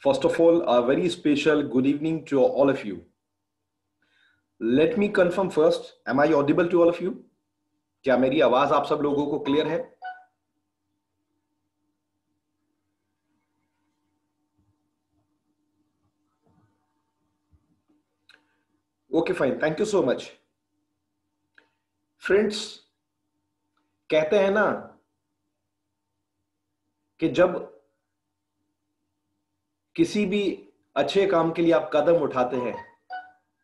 First of all, a very special good evening to all of you. Let me confirm first, am I audible to all of you? क्या मेरी आवाज आप सब लोगों को clear है? Okay fine, thank you so much. Friends, कहते हैं ना कि जब किसी भी अच्छे काम के लिए आप कदम उठाते हैं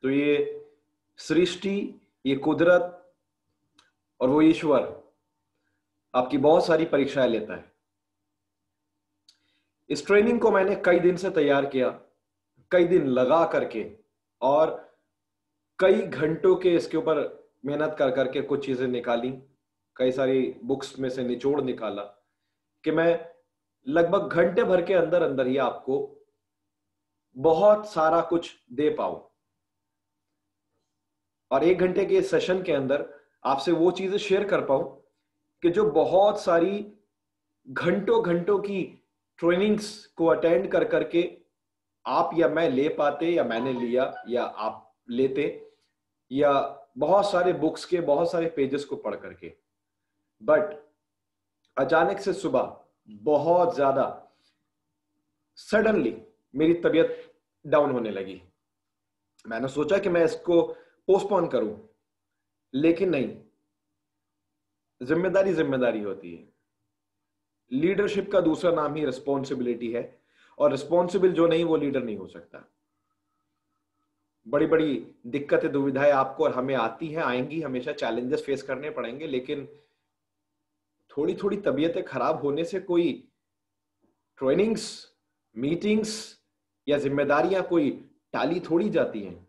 तो ये सृष्टि, ये कुदरत और वो ईश्वर आपकी बहुत सारी परीक्षाएं लेता है. इस ट्रेनिंग को मैंने कई दिन से तैयार किया, कई दिन लगा करके और कई घंटों के इसके ऊपर मेहनत कर करके कुछ चीजें निकाली, कई सारी बुक्स में से निचोड़ निकाला कि मैं लगभग घंटे भर के अंदर अंदर ही आपको बहुत सारा कुछ दे पाऊं और 1 घंटे के सेशन के अंदर आपसे वो चीजें शेयर कर पाऊं कि जो बहुत सारी घंटों घंटों की ट्रेनिंग्स को अटेंड कर करके आप या मैं ले पाते, या मैंने लिया, या आप लेते, या बहुत सारे बुक्स के बहुत सारे पेजेस को पढ़ करके. बट अचानक से सुबह बहुत ज्यादा सडनली मेरी तबीयत डाउन होने लगी. मैंने सोचा कि मैं इसको पोस्टपोन करूं, लेकिन नहीं. जिम्मेदारी जिम्मेदारी होती है. लीडरशिप का दूसरा नाम ही रिस्पॉन्सिबिलिटी है, और रिस्पॉन्सिबल जो नहीं वो लीडर नहीं हो सकता. बड़ी बड़ी दिक्कतें दुविधाएं आपको और हमें आती हैं, आएंगी, हमेशा चैलेंजेस फेस करने पड़ेंगे, लेकिन थोड़ी थोड़ी तबीयतें खराब होने से कोई ट्रेनिंग्स, मीटिंग्स या जिम्मेदारियां कोई टाली थोड़ी जाती हैं.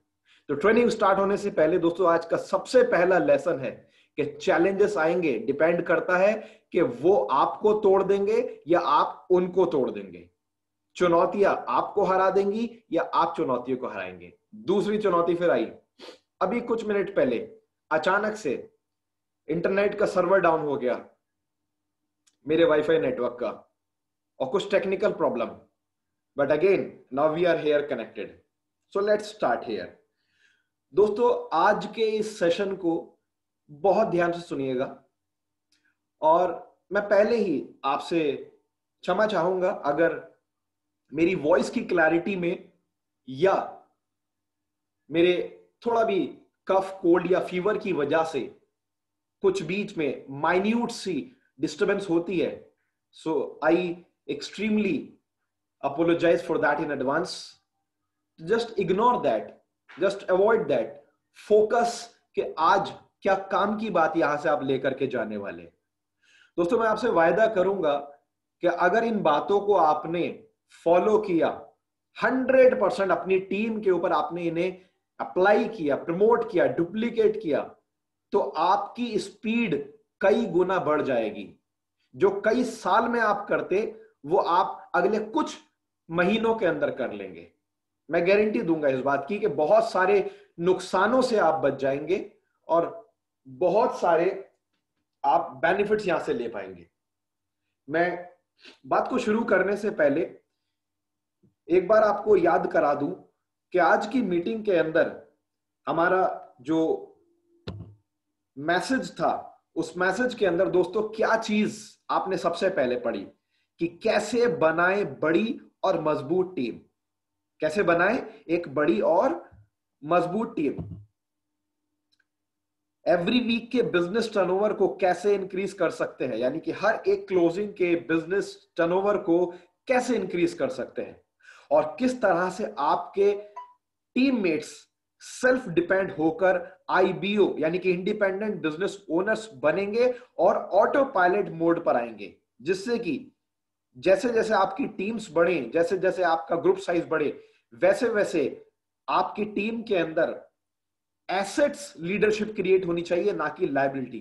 तो ट्रेनिंग स्टार्ट होने से पहले दोस्तों, आज का सबसे पहला लेसन है कि चैलेंजेस आएंगे, डिपेंड करता है कि वो आपको तोड़ देंगे या आप उनको तोड़ देंगे. चुनौतियां आपको हरा देंगी या आप चुनौतियों को हराएंगे. दूसरी चुनौती फिर आई अभी कुछ मिनट पहले. अचानक से इंटरनेट का सर्वर डाउन हो गया, मेरे वाईफाई नेटवर्क का, और कुछ technical problem. But again now we are here connected. So let's start here. दोस्तों, आज के इस सेशन को बहुत ध्यान से सुनिएगा, और मैं पहले ही आपसे क्षमा चाहूंगा अगर मेरी वॉइस की क्लैरिटी में या मेरे थोड़ा भी कफ, कोल्ड या फीवर की वजह से कुछ बीच में माइन्यूट सी डिस्टर्बेंस होती है. So I extremely apologise for that in advance. Just ignore that, just avoid that. Focus कि आज क्या काम की बात यहां से आप लेकर के जाने वाले. दोस्तों, मैं आपसे वायदा करूंगा कि अगर इन बातों को आपने फॉलो किया, 100% अपनी टीम के ऊपर आपने इन्हें अप्लाई किया, प्रमोट किया, डुप्लीकेट किया, तो आपकी स्पीड कई गुना बढ़ जाएगी. जो कई साल में आप करते वो आप अगले कुछ महीनों के अंदर कर लेंगे. मैं गारंटी दूंगा इस बात की कि बहुत सारे नुकसानों से आप बच जाएंगे और बहुत सारे आप बेनिफिट्स यहां से ले पाएंगे. मैं बात को शुरू करने से पहले एक बार आपको याद करा दूं कि आज की मीटिंग के अंदर हमारा जो मैसेज था, उस मैसेज के अंदर दोस्तों क्या चीज आपने सबसे पहले पढ़ी कि कैसे बनाएं बड़ी और मजबूत टीम. कैसे बनाएं एक बड़ी और मजबूत टीम. एवरी वीक के बिजनेस टर्नओवर को कैसे इंक्रीज कर सकते हैं, यानी कि हर एक क्लोजिंग के बिजनेस टर्नओवर को कैसे इंक्रीज कर सकते हैं, और किस तरह से आपके टीममेट्स सेल्फ डिपेंड होकर आईबीओ यानी कि इंडिपेंडेंट बिजनेस ओनर्स बनेंगे और ऑटो पायलट मोड पर आएंगे, जिससे कि जैसे जैसे आपकी टीम्स बढ़े, जैसे जैसे आपका ग्रुप साइज बढ़े, वैसे वैसे आपकी टीम के अंदर एसेट्स लीडरशिप क्रिएट होनी चाहिए, ना कि liability.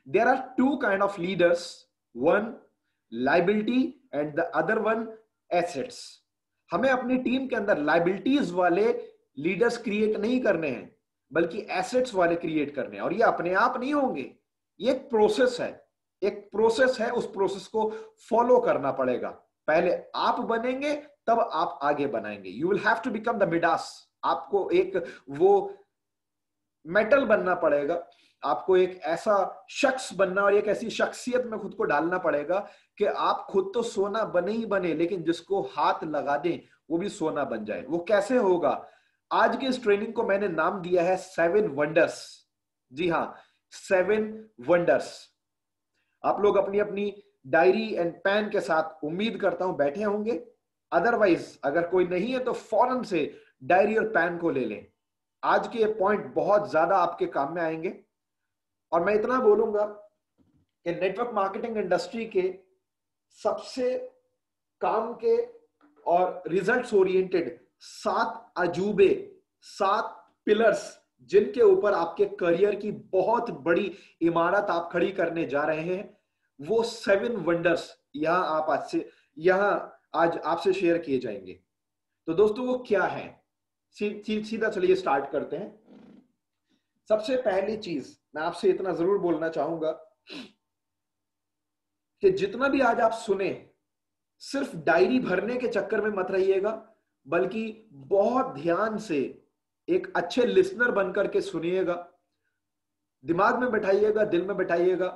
There are two kind of leaders, one liability and the other one assets. हमें अपनी टीम के अंदर लाइबिलिटीज वाले लीडर्स क्रिएट नहीं करने हैं, बल्कि एसेट्स वाले क्रिएट करने हैं. और ये अपने आप नहीं होंगे, ये एक प्रोसेस है, एक प्रोसेस है. उस प्रोसेस को फॉलो करना पड़ेगा. पहले आप बनेंगे तब आप आगे बनाएंगे। You will have to become the Midas. आपको एक वो मेटल बनना पड़ेगा, आपको एक ऐसा शख्स बनना और एक ऐसी शख्सियत में खुद को डालना पड़ेगा कि आप खुद तो सोना बने ही बने, लेकिन जिसको हाथ लगा दें वो भी सोना बन जाए। वो कैसे होगा? आज के इस ट्रेनिंग को मैंने नाम दिया है 7 वंडर्स। जी हाँ, 7 वंडर्स। आप लोग अपनी अपनी डायरी एंड पेन के साथ उम्मीद करता हूं बैठे होंगे। अदरवाइज अगर कोई नहीं है तो फौरन से डायरी और पेन को ले लें। आज के ये पॉइंट बहुत ज्यादा आपके काम में आएंगे। और मैं इतना बोलूंगा कि नेटवर्क मार्केटिंग इंडस्ट्री के सबसे काम के और रिजल्ट्स ओरिएंटेड 7 अजूबे, 7 पिलर्स जिनके ऊपर आपके करियर की बहुत बड़ी इमारत आप खड़ी करने जा रहे हैं, वो 7 वंडर्स यहां आज आपसे शेयर किए जाएंगे। तो दोस्तों वो क्या है? सीधा चलिए स्टार्ट करते हैं। सबसे पहली चीज मैं आपसे इतना जरूर बोलना चाहूंगा कि जितना भी आज आप सुने, सिर्फ डायरी भरने के चक्कर में मत रहिएगा, बल्कि बहुत ध्यान से एक अच्छे लिसनर बनकर के सुनिएगा, दिमाग में बैठाइएगा, दिल में बैठाइएगा।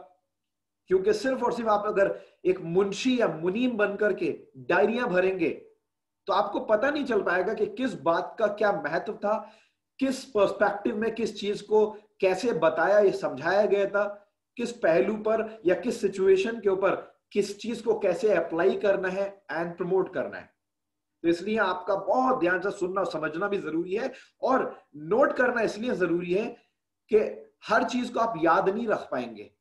क्योंकि सिर्फ और सिर्फ आप अगर एक मुंशी या मुनीम बनकर के डायरियां भरेंगे तो आपको पता नहीं चल पाएगा कि किस बात का क्या महत्व था, किस पर्सपेक्टिव में किस चीज को कैसे बताया या समझाया गया था, किस पहलू पर या किस सिचुएशन के ऊपर किस चीज को कैसे अप्लाई करना है एंड प्रमोट करना है। तो इसलिए आपका बहुत ध्यान से सुनना और समझना भी जरूरी है, और नोट करना इसलिए जरूरी है कि हर चीज को आप याद नहीं रख पाएंगे।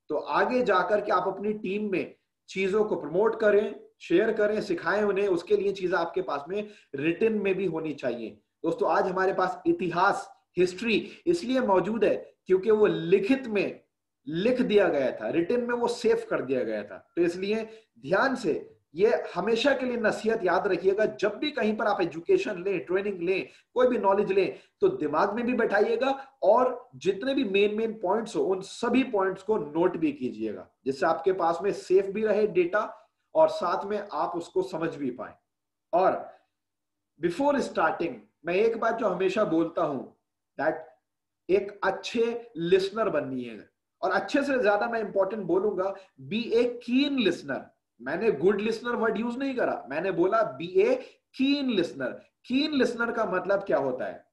तो आगे जाकर के आप अपनी टीम में चीजों को प्रमोट करें, शेयर करें, सिखाएं उन्हें, उसके लिए चीजें आपके पास में रिटन में भी होनी चाहिए। दोस्तों आज हमारे पास इतिहास, हिस्ट्री इसलिए मौजूद है क्योंकि वो लिखित में लिख दिया गया था, रिटन में वो सेव कर दिया गया था। तो इसलिए ध्यान से ये हमेशा के लिए नसीहत याद रखिएगा, जब भी कहीं पर आप एजुकेशन लें, ट्रेनिंग लें, कोई भी नॉलेज लें, तो दिमाग में भी बैठाइएगा और जितने भी मेन पॉइंट्स हो उन सभी पॉइंट्स को नोट भी कीजिएगा, जिससे आपके पास में सेफ भी रहे डेटा और साथ में आप उसको समझ भी पाए। और बिफोर स्टार्टिंग मैं एक बात जो हमेशा बोलता हूं, दैट एक अच्छे लिसनर बननी है, और अच्छे से ज्यादा मैं इंपॉर्टेंट बोलूंगा, बी ए कीन लिसनर। मैंने गुड लिसनर वर्ड यूज नहीं करा, मैंने बोला बी ए कीन लिसनर। कीन लिसनर का मतलब क्या होता है?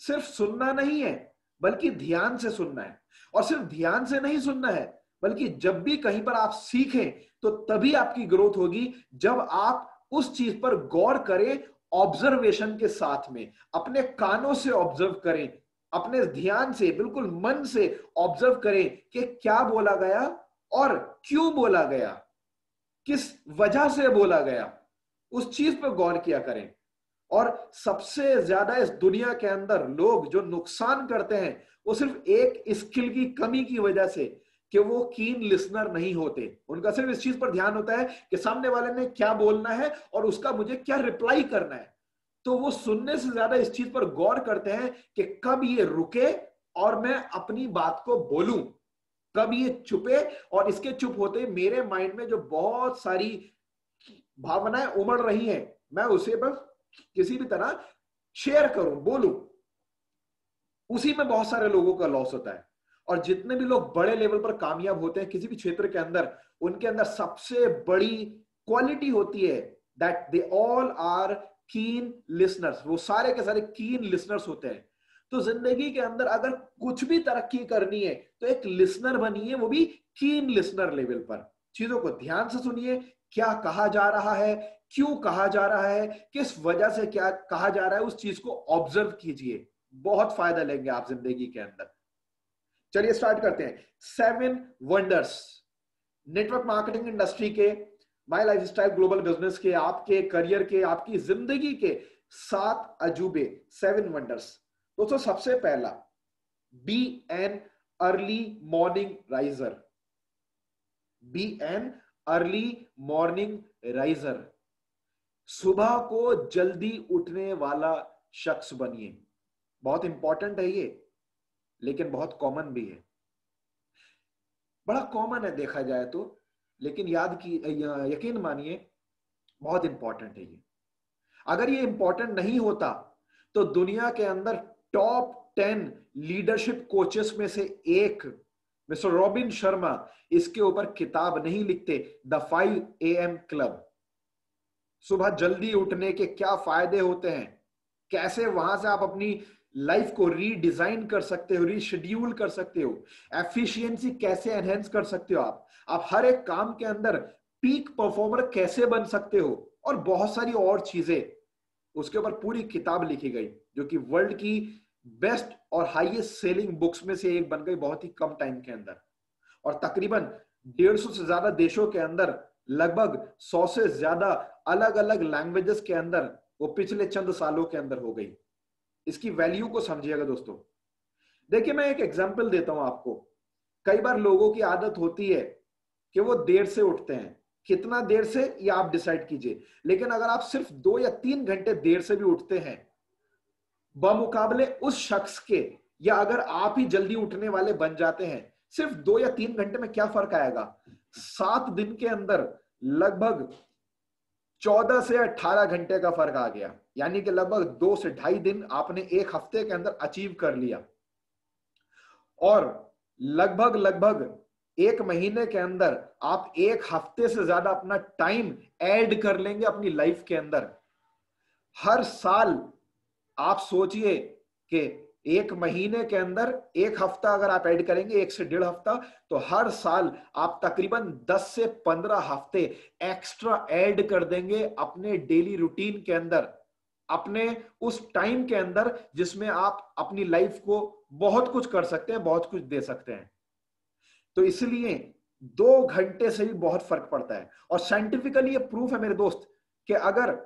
सिर्फ सुनना नहीं है, बल्कि ध्यान से सुनना है। और सिर्फ ध्यान से नहीं सुनना है, बल्कि जब भी कहीं पर आप सीखें तो तभी आपकी ग्रोथ होगी जब आप उस चीज पर गौर करें, ऑब्जर्वेशन के साथ में अपने कानों से ऑब्जर्व करें, अपने ध्यान से, बिल्कुल मन से ऑब्जर्व करें कि क्या बोला गया और क्यों बोला गया, किस वजह से बोला गया, उस चीज पर गौर किया करें। और सबसे ज्यादा इस दुनिया के अंदर लोग जो नुकसान करते हैं वो सिर्फ एक स्किल की कमी की वजह से, कि वो कीन लिसनर नहीं होते। उनका सिर्फ इस चीज पर ध्यान होता है कि सामने वाले ने क्या बोलना है और उसका मुझे क्या रिप्लाई करना है। तो वो सुनने से ज्यादा इस चीज पर गौर करते हैं कि कब ये रुके और मैं अपनी बात को बोलूं, कब ये चुपे और इसके चुप होते मेरे माइंड में जो बहुत सारी भावनाएं उमड़ रही हैं मैं उसे बस किसी भी तरह शेयर करूं, बोलूं। उसी में बहुत सारे लोगों का लॉस होता है। और जितने भी लोग बड़े लेवल पर कामयाब होते हैं किसी भी क्षेत्र के अंदर, उनके अंदर सबसे बड़ी क्वालिटी होती है that they all are keen listeners. वो सारे के सारे कीन लिसनर्स होते हैं। तो जिंदगी के अंदर अगर कुछ भी तरक्की करनी है तो एक लिसनर बनिए, वो भी कीन लिसनर लेवल पर। चीजों को ध्यान से सुनिए, क्या कहा जा रहा है, क्यों कहा जा रहा है, किस वजह से क्या कहा जा रहा है, उस चीज को ऑब्जर्व कीजिए। बहुत फायदा लेंगे आप जिंदगी के अंदर। चलिए स्टार्ट करते हैं। 7 वंडर्स नेटवर्क मार्केटिंग इंडस्ट्री के, माय लाइफस्टाइल ग्लोबल बिजनेस के, आपके करियर के, आपकी जिंदगी के 7 अजूबे, 7 वंडर्स। दोस्तों सबसे पहला, be an early morning riser. Be an early morning riser. सुबह को जल्दी उठने वाला शख्स बनिए। बहुत इंपॉर्टेंट है ये, लेकिन बहुत कॉमन भी है। बड़ा कॉमन है देखा जाए तो, लेकिन यकीन मानिए बहुत इंपॉर्टेंट है ये। अगर ये इंपॉर्टेंट नहीं होता तो दुनिया के अंदर टॉप 10 लीडरशिप कोचेस में से एक मिस्टर रॉबिन शर्मा इसके ऊपर किताब नहीं लिखते, द 5 AM क्लब। सुबह जल्दी उठने के क्या फायदे होते हैं, कैसे वहां से आप अपनी लाइफ को रीडिजाइन कर सकते हो, रीशेड्यूल कर सकते हो, एफिशिएंसी कैसे एनहेंस कर सकते हो, आप हर एक काम के अंदर पीक परफॉर्मर कैसे बन सकते हो, और बहुत सारी और चीजें, उसके ऊपर पूरी किताब लिखी गई जो कि वर्ल्ड की बेस्ट और हाईएस्ट सेलिंग बुक्स में से एक बन गई बहुत ही कम टाइम के अंदर। और तकरीबन 150 से ज्यादा देशों के अंदर लगभग 100 से ज्यादा अलग अलग लैंग्वेजेस के अंदर वो पिछले चंद सालों के अंदर हो गई। इसकी वैल्यू को समझिएगा दोस्तों। देखिए मैं एक एग्जांपल देता हूं आपको। कई बार लोगों की आदत होती है कि वो देर से उठते हैं, कितना देर से ये आप डिसाइड कीजिए, लेकिन अगर आप सिर्फ 2 या 3 घंटे देर से भी उठते हैं बमुकाबले उस शख्स के, या अगर आप ही जल्दी उठने वाले बन जाते हैं, सिर्फ 2 या 3 घंटे में क्या फर्क आएगा? 7 दिन के अंदर लगभग 14 से 18 घंटे का फर्क आ गया, यानी कि लगभग 2 से 2.5 दिन आपने एक हफ्ते के अंदर अचीव कर लिया। और लगभग 1 महीने के अंदर आप 1 हफ्ते से ज्यादा अपना टाइम ऐड कर लेंगे अपनी लाइफ के अंदर। हर साल आप सोचिए कि 1 महीने के अंदर 1 हफ्ता अगर आप ऐड करेंगे, 1 से 1.5 हफ्ता, तो हर साल आप तकरीबन 10 से 15 हफ्ते एक्स्ट्रा ऐड कर देंगे अपने डेली रूटीन के अंदर, अपने उस टाइम के अंदर जिसमें आप अपनी लाइफ को बहुत कुछ कर सकते हैं, बहुत कुछ दे सकते हैं। तो इसलिए 2 घंटे से भी बहुत फर्क पड़ता है। और साइंटिफिकली ये प्रूफ है मेरे दोस्त कि अगर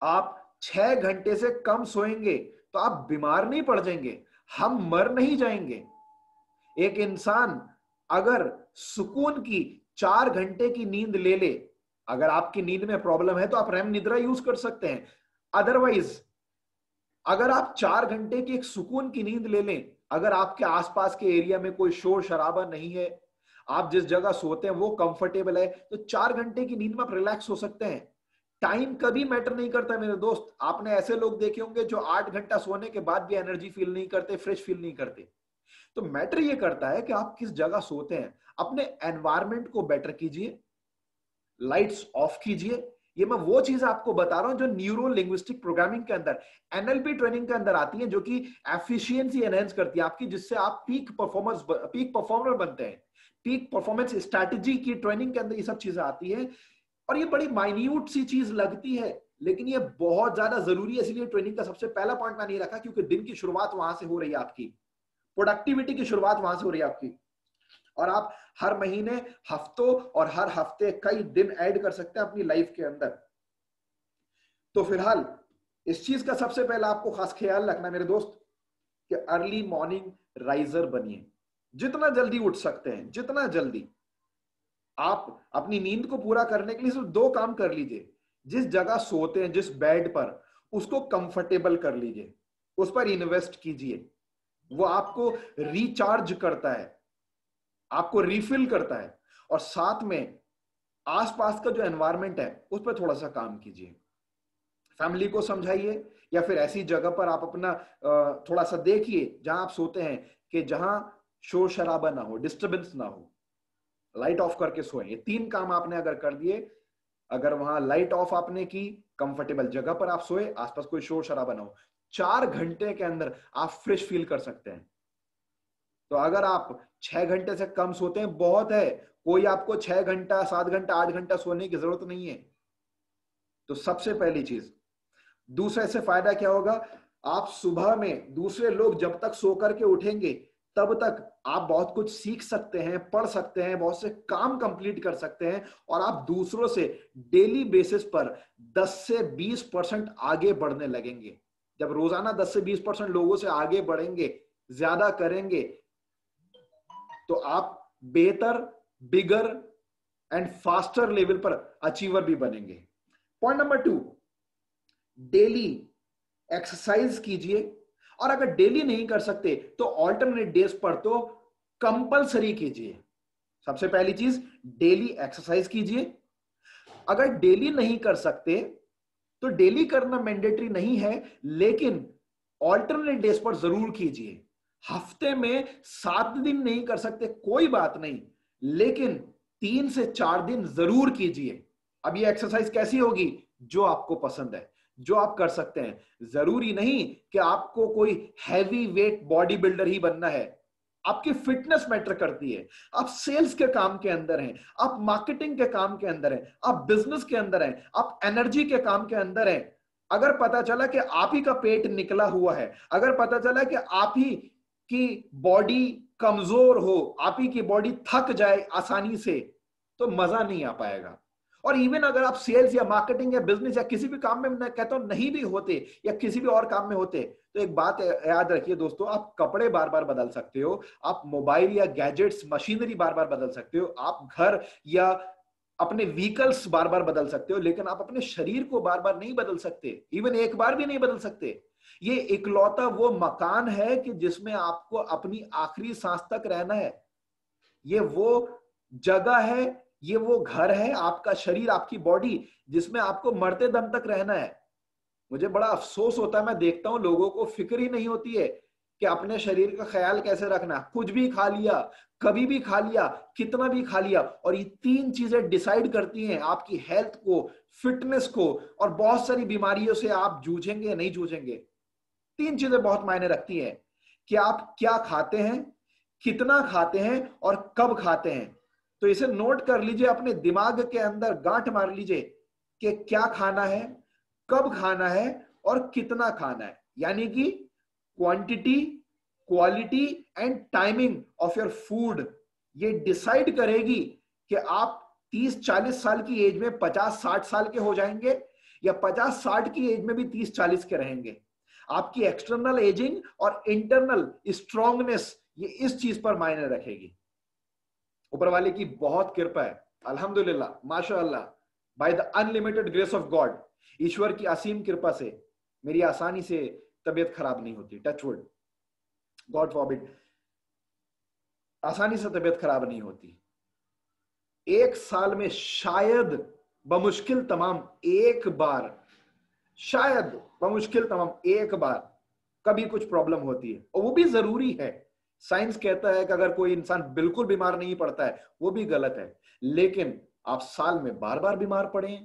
आप 6 घंटे से कम सोएंगे तो आप बीमार नहीं पड़ जाएंगे, हम मर नहीं जाएंगे। एक इंसान अगर सुकून की 4 घंटे की नींद ले ले, अगर आपकी नींद में प्रॉब्लम है तो आप रैम निद्रा यूज कर सकते हैं, अदरवाइज अगर आप 4 घंटे की एक सुकून की नींद ले लें, अगर आपके आसपास के एरिया में कोई शोर शराबा नहीं है, आप जिस जगह सोते हैं वो कंफर्टेबल है, तो 4 घंटे की नींद में आप रिलैक्स हो सकते हैं। टाइम कभी मैटर नहीं करता मेरे दोस्त। आपने ऐसे लोग देखे होंगे जो 8 घंटा सोने के बाद भी एनर्जी फील नहीं करते, फ्रेश फील नहीं करते। तो मैटर ये करता है कि आप किस जगह सोते हैं। अपने एनवायरमेंट को बेटर कीजिए, लाइट्स ऑफ कीजिए। ये मैं वो चीज आपको बता रहा हूं जो न्यूरो लिंग्विस्टिक प्रोग्रामिंग के अंदर, एनएलपी ट्रेनिंग के अंदर आती है, जो कि एफिशिएंसी एनहेंस करती है आपकी, जिससे आप पीक परफॉर्मर बनते हैं। पीक परफॉर्मेंस स्ट्रैटेजी की ट्रेनिंग के अंदर ये सब चीजें आती है। और ये बड़ी माइन्यूट सी चीज लगती है, लेकिन ये बहुत ज्यादा जरूरी है। इसलिए ट्रेनिंग का सबसे पहला पॉइंट मैंने रखा, क्योंकि दिन की शुरुआत वहां से हो रही है, आपकी प्रोडक्टिविटी की शुरुआत वहां से हो रही है आपकी। और आप हर महीने, हफ्तों और हर हफ्ते कई दिन ऐड कर सकते हैं अपनी लाइफ के अंदर। तो फिलहाल इस चीज का सबसे पहला आपको खास ख्याल रखना मेरे दोस्त कि अर्ली मॉर्निंग राइजर बनिए। जितना जल्दी उठ सकते हैं, जितना जल्दी। आप अपनी नींद को पूरा करने के लिए सिर्फ 2 काम कर लीजिए। जिस जगह सोते हैं, जिस बेड पर, उसको कंफर्टेबल कर लीजिए, उस पर इन्वेस्ट कीजिए। वो आपको रिचार्ज करता है, आपको रिफिल करता है। और साथ में आसपास का जो एनवायरनमेंट है उस पर थोड़ा सा काम कीजिए। फैमिली को समझाइए, या फिर ऐसी जगह पर आप अपना थोड़ा सा देखिए जहां आप सोते हैं कि जहां शोर शराबा ना हो, डिस्टर्बेंस ना हो। लाइट ऑफ करके सोएं। ये 3 काम आपने अगर कर दिए, अगर वहां लाइट ऑफ आपने की, कंफर्टेबल जगह पर आप सोए, आसपास कोई शोर शराबा ना हो, 4 घंटे के अंदर आप फ्रेश फील कर सकते हैं। तो अगर आप 6 घंटे से कम सोते हैं, बहुत है। कोई आपको 6 घंटा, 7 घंटा, 8 घंटा सोने की जरूरत नहीं है। तो सबसे पहली चीज। दूसरे से फायदा क्या होगा? आप सुबह में, दूसरे लोग जब तक सो करके उठेंगे तब तक आप बहुत कुछ सीख सकते हैं, पढ़ सकते हैं, बहुत से काम कंप्लीट कर सकते हैं, और आप दूसरों से डेली बेसिस पर 10 से 20% आगे बढ़ने लगेंगे। जब रोजाना 10 से 20% लोगों से आगे बढ़ेंगे, ज्यादा करेंगे, तो आप बेहतर, बिगर एंड फास्टर लेवल पर अचीवर भी बनेंगे। पॉइंट नंबर 2, डेली एक्सरसाइज कीजिए। और अगर डेली नहीं कर सकते तो ऑल्टरनेट डेज पर तो कंपलसरी कीजिए। सबसे पहली चीज, डेली एक्सरसाइज कीजिए। अगर डेली नहीं कर सकते तो डेली करना मैंडेटरी नहीं है, लेकिन ऑल्टरनेट डेज पर जरूर कीजिए। हफ्ते में 7 दिन नहीं कर सकते कोई बात नहीं, लेकिन 3 से 4 दिन जरूर कीजिए। अब ये एक्सरसाइज कैसी होगी? जो आपको पसंद है, जो आप कर सकते हैं। जरूरी नहीं कि आपको कोई हैवी वेट बॉडी बिल्डर ही बनना है। आपकी फिटनेस मैटर करती है। आप सेल्स के काम के अंदर हैं, आप मार्केटिंग के काम के अंदर हैं, आप बिजनेस के अंदर हैं, आप एनर्जी के काम के अंदर हैं। अगर पता चला कि आप ही का पेट निकला हुआ है, अगर पता चला कि आप ही की बॉडी कमजोर हो, आप ही की बॉडी थक जाए आसानी से, तो मजा नहीं आ पाएगा। और इवन अगर आप सेल्स या मार्केटिंग या बिजनेस या किसी भी काम में, मैं कहता हूं नहीं भी होते, या किसी भी और काम में होते, तो एक बात याद रखिए दोस्तों, आप कपड़े बार बार बदल सकते हो, आप मोबाइल या गैजेट्स मशीनरी बार बार बदल सकते हो, आप घर या अपने व्हीकल्स बार बार बदल सकते हो, लेकिन आप अपने शरीर को बार बार नहीं बदल सकते। इवन एक बार भी नहीं बदल सकते। ये इकलौता वो मकान है कि जिसमें आपको अपनी आखिरी सांस तक रहना है। ये वो जगह है, ये वो घर है, आपका शरीर, आपकी बॉडी, जिसमें आपको मरते दम तक रहना है। मुझे बड़ा अफसोस होता है, मैं देखता हूं लोगों को फिक्र ही नहीं होती है कि अपने शरीर का ख्याल कैसे रखना। कुछ भी खा लिया, कभी भी खा लिया, कितना भी खा लिया, और ये 3 चीजें डिसाइड करती हैं आपकी हेल्थ को, फिटनेस को, और बहुत सारी बीमारियों से आप जूझेंगे या नहीं जूझेंगे। 3 चीजें बहुत मायने रखती हैं कि आप क्या खाते हैं, कितना खाते हैं, और कब खाते हैं। तो इसे नोट कर लीजिए, अपने दिमाग के अंदर गांठ मार लीजिए कि क्या खाना है, कब खाना है, और कितना खाना है। यानी कि quantity, quality and timing of your food ये डिसाइड करेगी कि आप 30-40 साल की एज में 50-60 साल के हो जाएंगे, या 50-60 की एज में भी 30-40 के रहेंगे। आपकी एक्सटर्नल एजिंग और इंटरनल स्ट्रांगनेस ये इस चीज पर मायने रखेगी। ऊपर वाले की बहुत कृपा है, अल्हम्दुलिल्लाह, माशाअल्लाह, by the unlimited grace of God, ईश्वर की असीम कृपा से मेरी आसानी से तबीयत खराब नहीं होती। टच वुड, गॉड फॉरबिड, आसानी से तबीयत खराब नहीं होती। एक साल में शायद बमुश्किल तमाम एक बार, शायद बमुश्किल तमाम एक बार कभी कुछ प्रॉब्लम होती है, और वो भी जरूरी है। साइंस कहता है कि अगर कोई इंसान बिल्कुल बीमार नहीं पड़ता है वो भी गलत है, लेकिन आप साल में बार बार बीमार पड़े,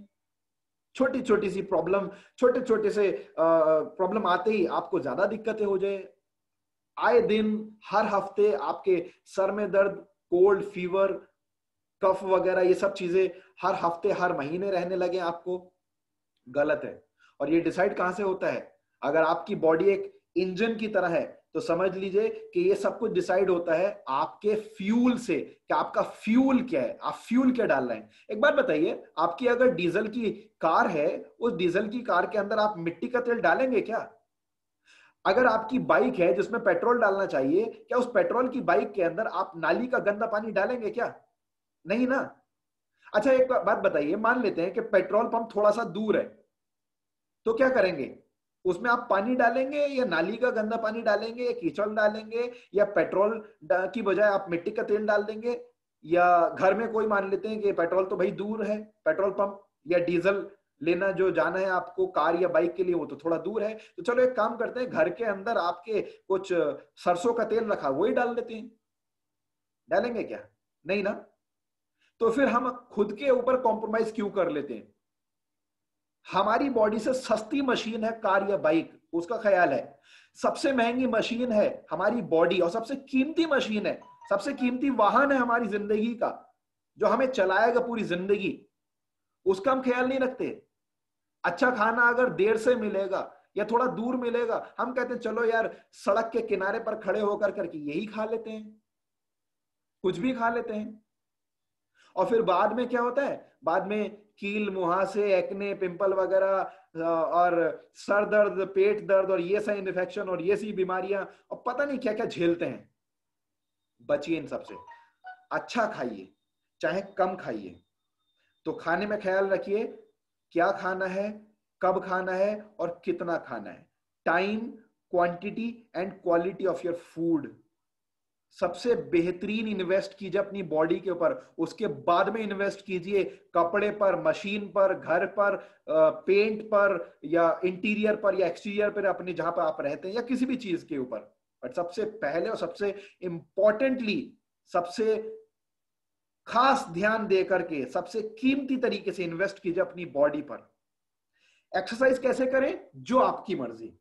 छोटी छोटी सी प्रॉब्लम, छोटे छोटे से प्रॉब्लम आते ही आपको ज्यादा दिक्कतें हो जाए। आए दिन, हर हफ्ते आपके सर में दर्द, कोल्ड, फीवर, कफ वगैरह ये सब चीजें हर हफ्ते, हर महीने रहने लगे आपको, गलत है। और ये डिसाइड कहां से होता है? अगर आपकी बॉडी एक इंजन की तरह है तो समझ लीजिए कि ये सब कुछ डिसाइड होता है आपके फ्यूल से, कि आपका फ्यूल क्या है, आप फ्यूल क्या डाल रहे हैं। एक बात बताइए, आपकी अगर डीजल की कार है, उस डीजल की कार के अंदर आप मिट्टी का तेल डालेंगे क्या? अगर आपकी बाइक है जिसमें पेट्रोल डालना चाहिए, क्या उस पेट्रोल की बाइक के अंदर आप नाली का गंदा पानी डालेंगे क्या? नहीं ना। अच्छा एक बात बताइए, मान लेते हैं कि पेट्रोल पंप थोड़ा सा दूर है, तो क्या करेंगे? उसमें आप पानी डालेंगे, या नाली का गंदा पानी डालेंगे, या कीचड़ डालेंगे, या पेट्रोल की बजाय आप मिट्टी का तेल डाल देंगे? या घर में कोई, मान लेते हैं कि पेट्रोल तो भाई दूर है, पेट्रोल पंप या डीजल लेना जो जाना है आपको कार या बाइक के लिए, वो तो थोड़ा दूर है, तो चलो एक काम करते हैं, घर के अंदर आपके कुछ सरसों का तेल रखा, वही डाल देते हैं। डालेंगे क्या? नहीं ना। तो फिर हम खुद के ऊपर कॉम्प्रोमाइज क्यों कर लेते हैं? हमारी बॉडी से सस्ती मशीन है कार या बाइक, उसका ख्याल है। सबसे महंगी मशीन है हमारी बॉडी, और सबसे कीमती मशीन है, सबसे कीमती वाहन है हमारी जिंदगी का, जो हमें चलाएगा पूरी जिंदगी, उसका हम ख्याल नहीं रखते। अच्छा खाना अगर देर से मिलेगा या थोड़ा दूर मिलेगा, हम कहते हैं चलो यार सड़क के किनारे पर खड़े होकर करके यही खा लेते हैं, कुछ भी खा लेते हैं। और फिर बाद में क्या होता है? बाद में कील, मुहासे, एक्ने, पिंपल वगैरह, और सर दर्द, पेट दर्द, और ये सही इन्फेक्शन, और ये सी बीमारियां, और पता नहीं क्या क्या झेलते हैं। बचिए इन सबसे, अच्छा खाइए, चाहे कम खाइए। तो खाने में ख्याल रखिए, क्या खाना है, कब खाना है, और कितना खाना है। Time, quantity and quality of your food, सबसे बेहतरीन इन्वेस्ट कीजिए अपनी बॉडी के ऊपर, उसके बाद में इन्वेस्ट कीजिए कपड़े पर, मशीन पर, घर पर, पेंट पर, या इंटीरियर पर, या एक्सटीरियर पर, अपने जहां पर आप रहते हैं, या किसी भी चीज के ऊपर। बट सबसे पहले और सबसे इंपॉर्टेंटली, सबसे खास ध्यान दे करके, सबसे कीमती तरीके से इन्वेस्ट कीजिए अपनी बॉडी पर। एक्सरसाइज कैसे करें? जो आपकी मर्जी,